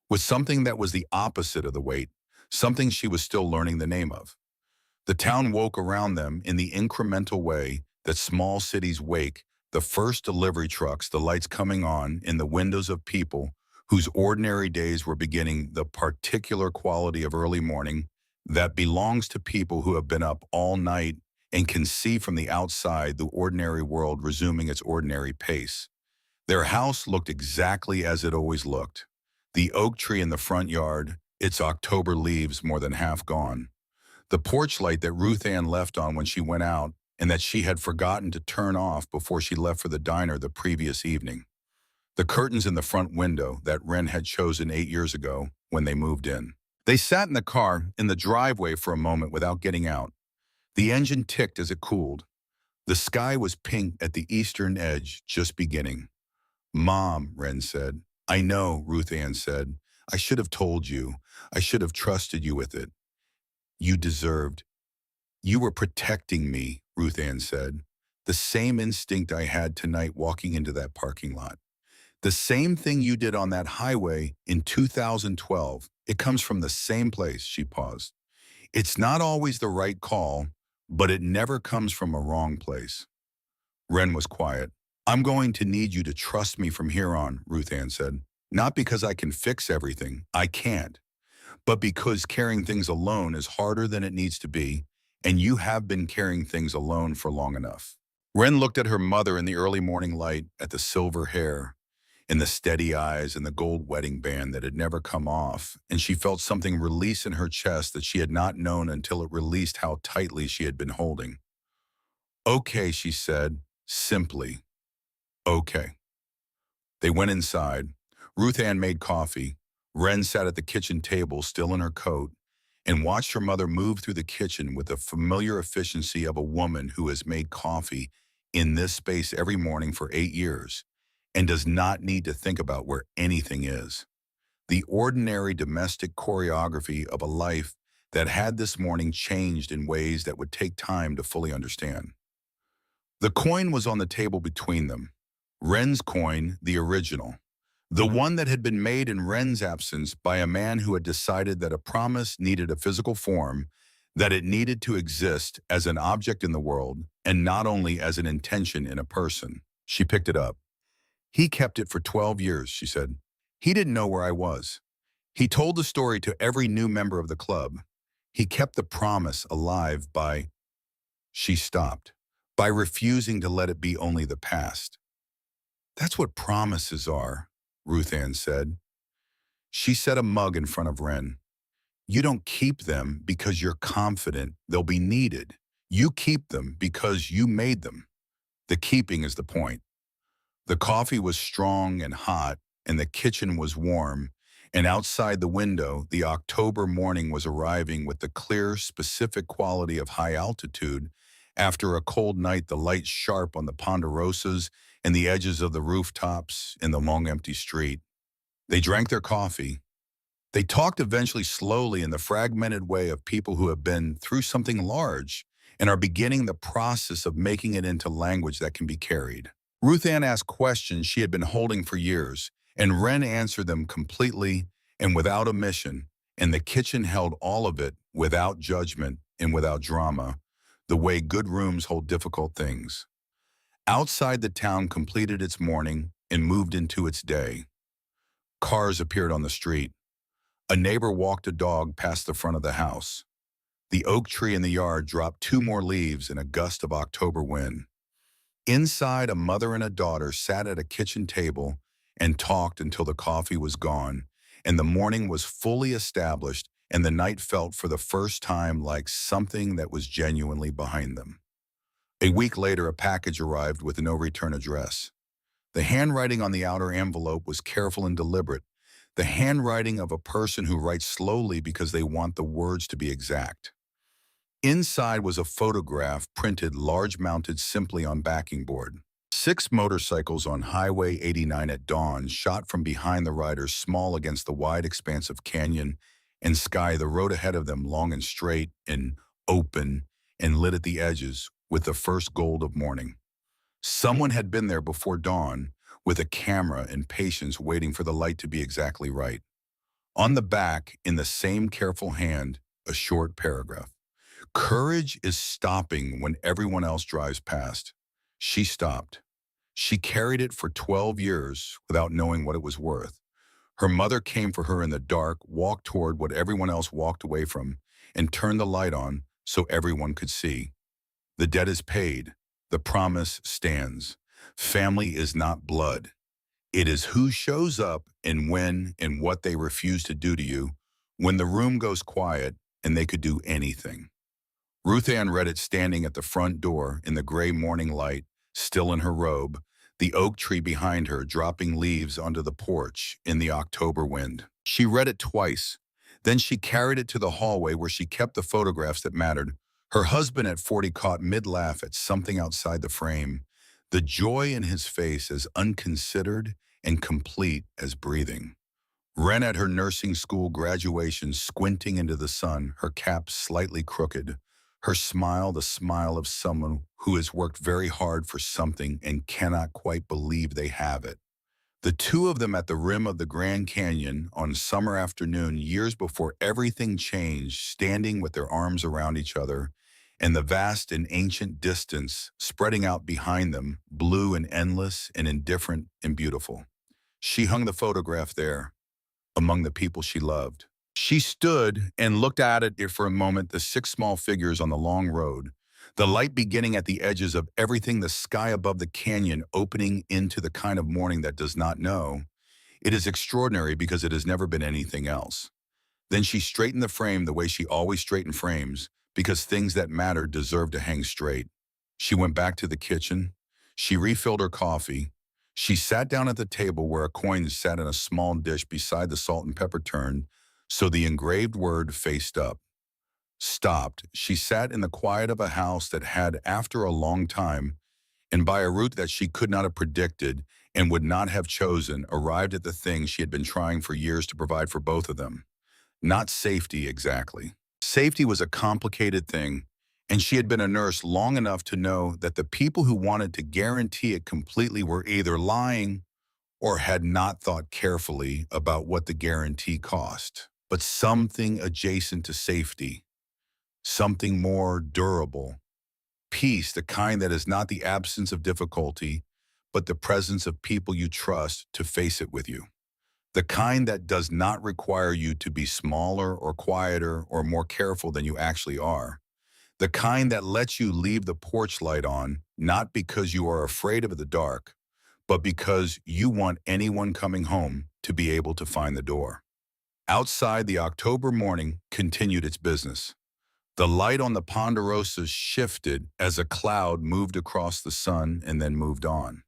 With something that was the opposite of the weight, something she was still learning the name of. The town woke around them in the incremental way that small cities wake, the first delivery trucks, the lights coming on in the windows of people whose ordinary days were beginning, the particular quality of early morning that belongs to people who have been up all night and can see from the outside the ordinary world resuming its ordinary pace. Their house looked exactly as it always looked. The oak tree in the front yard, its October leaves more than half gone. The porch light that Ruth Ann left on when she went out and that she had forgotten to turn off before she left for the diner the previous evening. The curtains in the front window that Wren had chosen 8 years ago when they moved in. They sat in the car in the driveway for a moment without getting out. The engine ticked as it cooled. The sky was pink at the eastern edge, just beginning. Mom, Wren said. I know, Ruth Ann said. I should have told you. I should have trusted you with it. You deserved. You were protecting me, Ruth Ann said. The same instinct I had tonight walking into that parking lot. The same thing you did on that highway in 2012. It comes from the same place, she paused. It's not always the right call, but it never comes from a wrong place. Wren was quiet. I'm going to need you to trust me from here on, Ruth Ann said. Not because I can fix everything. I can't. But because carrying things alone is harder than it needs to be, and you have been carrying things alone for long enough. Wren looked at her mother in the early morning light, at the silver hair, in the steady eyes and the gold wedding band that had never come off, and she felt something release in her chest that she had not known until it released how tightly she had been holding. Okay, she said, simply. Okay. They went inside. Ruth Ann made coffee. Wren sat at the kitchen table, still in her coat, and watched her mother move through the kitchen with the familiar efficiency of a woman who has made coffee in this space every morning for 8 years and does not need to think about where anything is. The ordinary domestic choreography of a life that had this morning changed in ways that would take time to fully understand. The coin was on the table between them. Wren's coin, the original. The one that had been made in Wren's absence by a man who had decided that a promise needed a physical form, that it needed to exist as an object in the world, and not only as an intention in a person. She picked it up. He kept it for 12 years, she said. He didn't know where I was. He told the story to every new member of the club. He kept the promise alive by... She stopped. By refusing to let it be only the past. That's what promises are, Ruth Ann said. She set a mug in front of Wren. You don't keep them because you're confident they'll be needed. You keep them because you made them. The keeping is the point. The coffee was strong and hot, and the kitchen was warm, and outside the window, the October morning was arriving with the clear, specific quality of high altitude After a cold night, the lights sharp on the ponderosas and the edges of the rooftops in the long empty street. They drank their coffee. They talked eventually slowly in the fragmented way of people who have been through something large and are beginning the process of making it into language that can be carried. Ruth Ann asked questions she had been holding for years, and Wren answered them completely and without omission, and the kitchen held all of it without judgment and without drama, the way good rooms hold difficult things. Outside, the town completed its morning and moved into its day. Cars appeared on the street. A neighbor walked a dog past the front of the house. The oak tree in the yard dropped two more leaves in a gust of October wind. Inside, a mother and a daughter sat at a kitchen table and talked until the coffee was gone, and the morning was fully established, and the night felt for the first time like something that was genuinely behind them. A week later, a package arrived with no return address. The handwriting on the outer envelope was careful and deliberate, the handwriting of a person who writes slowly because they want the words to be exact. Inside was a photograph printed large mounted simply on backing board. Six motorcycles on Highway 89 at dawn shot from behind the riders small against the wide expanse of canyon and sky, the road ahead of them long and straight and open and lit at the edges with the first gold of morning. Someone had been there before dawn with a camera and patience waiting for the light to be exactly right. On the back, in the same careful hand, a short paragraph. Courage is stopping when everyone else drives past. She stopped. She carried it for 12 years without knowing what it was worth. Her mother came for her in the dark, walked toward what everyone else walked away from, and turned the light on so everyone could see. The debt is paid. The promise stands. Family is not blood. It is who shows up and when and what they refuse to do to you when the room goes quiet and they could do anything. Ruth Ann read it standing at the front door in the gray morning light, still in her robe, the oak tree behind her dropping leaves onto the porch in the October wind. She read it twice. Then she carried it to the hallway where she kept the photographs that mattered. Her husband at 40 caught mid-laugh at something outside the frame, the joy in his face as unconsidered and complete as breathing. Wren at her nursing school graduation squinting into the sun, her cap slightly crooked, her smile the smile of someone who has worked very hard for something and cannot quite believe they have it. The two of them at the rim of the Grand Canyon on summer afternoon years before everything changed, standing with their arms around each other, and the vast and ancient distance spreading out behind them, blue and endless and indifferent and beautiful. She hung the photograph there, among the people she loved. She stood and looked at it for a moment, the six small figures on the long road, the light beginning at the edges of everything, the sky above the canyon opening into the kind of morning that does not know. It is extraordinary because it has never been anything else. Then she straightened the frame the way she always straightened frames, because things that mattered deserve to hang straight. She went back to the kitchen. She refilled her coffee. She sat down at the table where a coin sat in a small dish beside the salt and pepper turned, so the engraved word faced up. Stopped. She sat in the quiet of a house that had, after a long time, and by a route that she could not have predicted and would not have chosen, arrived at the thing she had been trying for years to provide for both of them. Not safety exactly. Safety was a complicated thing, and she had been a nurse long enough to know that the people who wanted to guarantee it completely were either lying or had not thought carefully about what the guarantee cost. But something adjacent to safety, something more durable. Peace, the kind that is not the absence of difficulty, but the presence of people you trust to face it with you. The kind that does not require you to be smaller or quieter or more careful than you actually are. The kind that lets you leave the porch light on, not because you are afraid of the dark, but because you want anyone coming home to be able to find the door. Outside, the October morning continued its business. The light on the ponderosas shifted as a cloud moved across the sun and then moved on.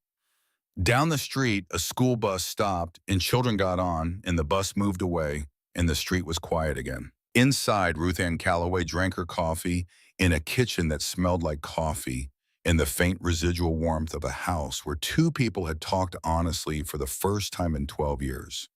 Down the street, a school bus stopped and children got on and the bus moved away and the street was quiet again. Inside, Ruth Ann Calloway drank her coffee in a kitchen that smelled like coffee, in the faint residual warmth of a house where two people had talked honestly for the first time in 12 years.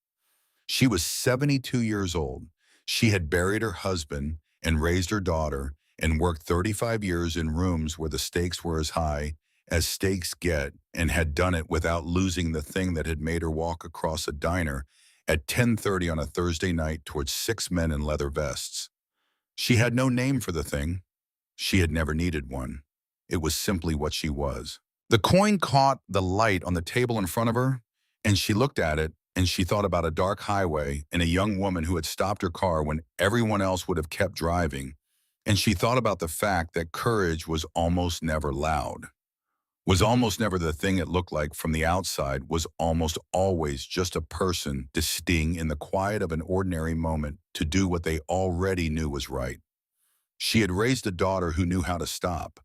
She was 72 years old. She had buried her husband and raised her daughter and worked 35 years in rooms where the stakes were as high as stakes get, and had done it without losing the thing that had made her walk across a diner at 10:30 on a Thursday night towards six men in leather vests. She had no name for the thing. She had never needed one. It was simply what she was. The coin caught the light on the table in front of her, and she looked at it, and she thought about a dark highway and a young woman who had stopped her car when everyone else would have kept driving. And she thought about the fact that courage was almost never loud, was almost never the thing it looked like from the outside, was almost always just a person deciding in the quiet of an ordinary moment to do what they already knew was right. She had raised a daughter who knew how to stop.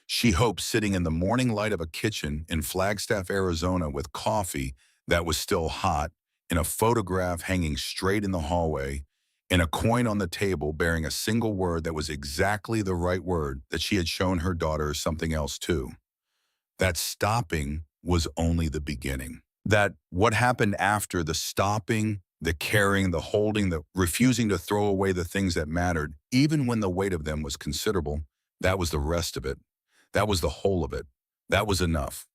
She hoped sitting in the morning light of a kitchen in Flagstaff, Arizona with coffee that was still hot, in a photograph hanging straight in the hallway, in a coin on the table bearing a single word that was exactly the right word that she had shown her daughter something else too. That stopping was only the beginning. That what happened after the stopping, the caring, the holding, the refusing to throw away the things that mattered, even when the weight of them was considerable, that was the rest of it. That was the whole of it. That was enough.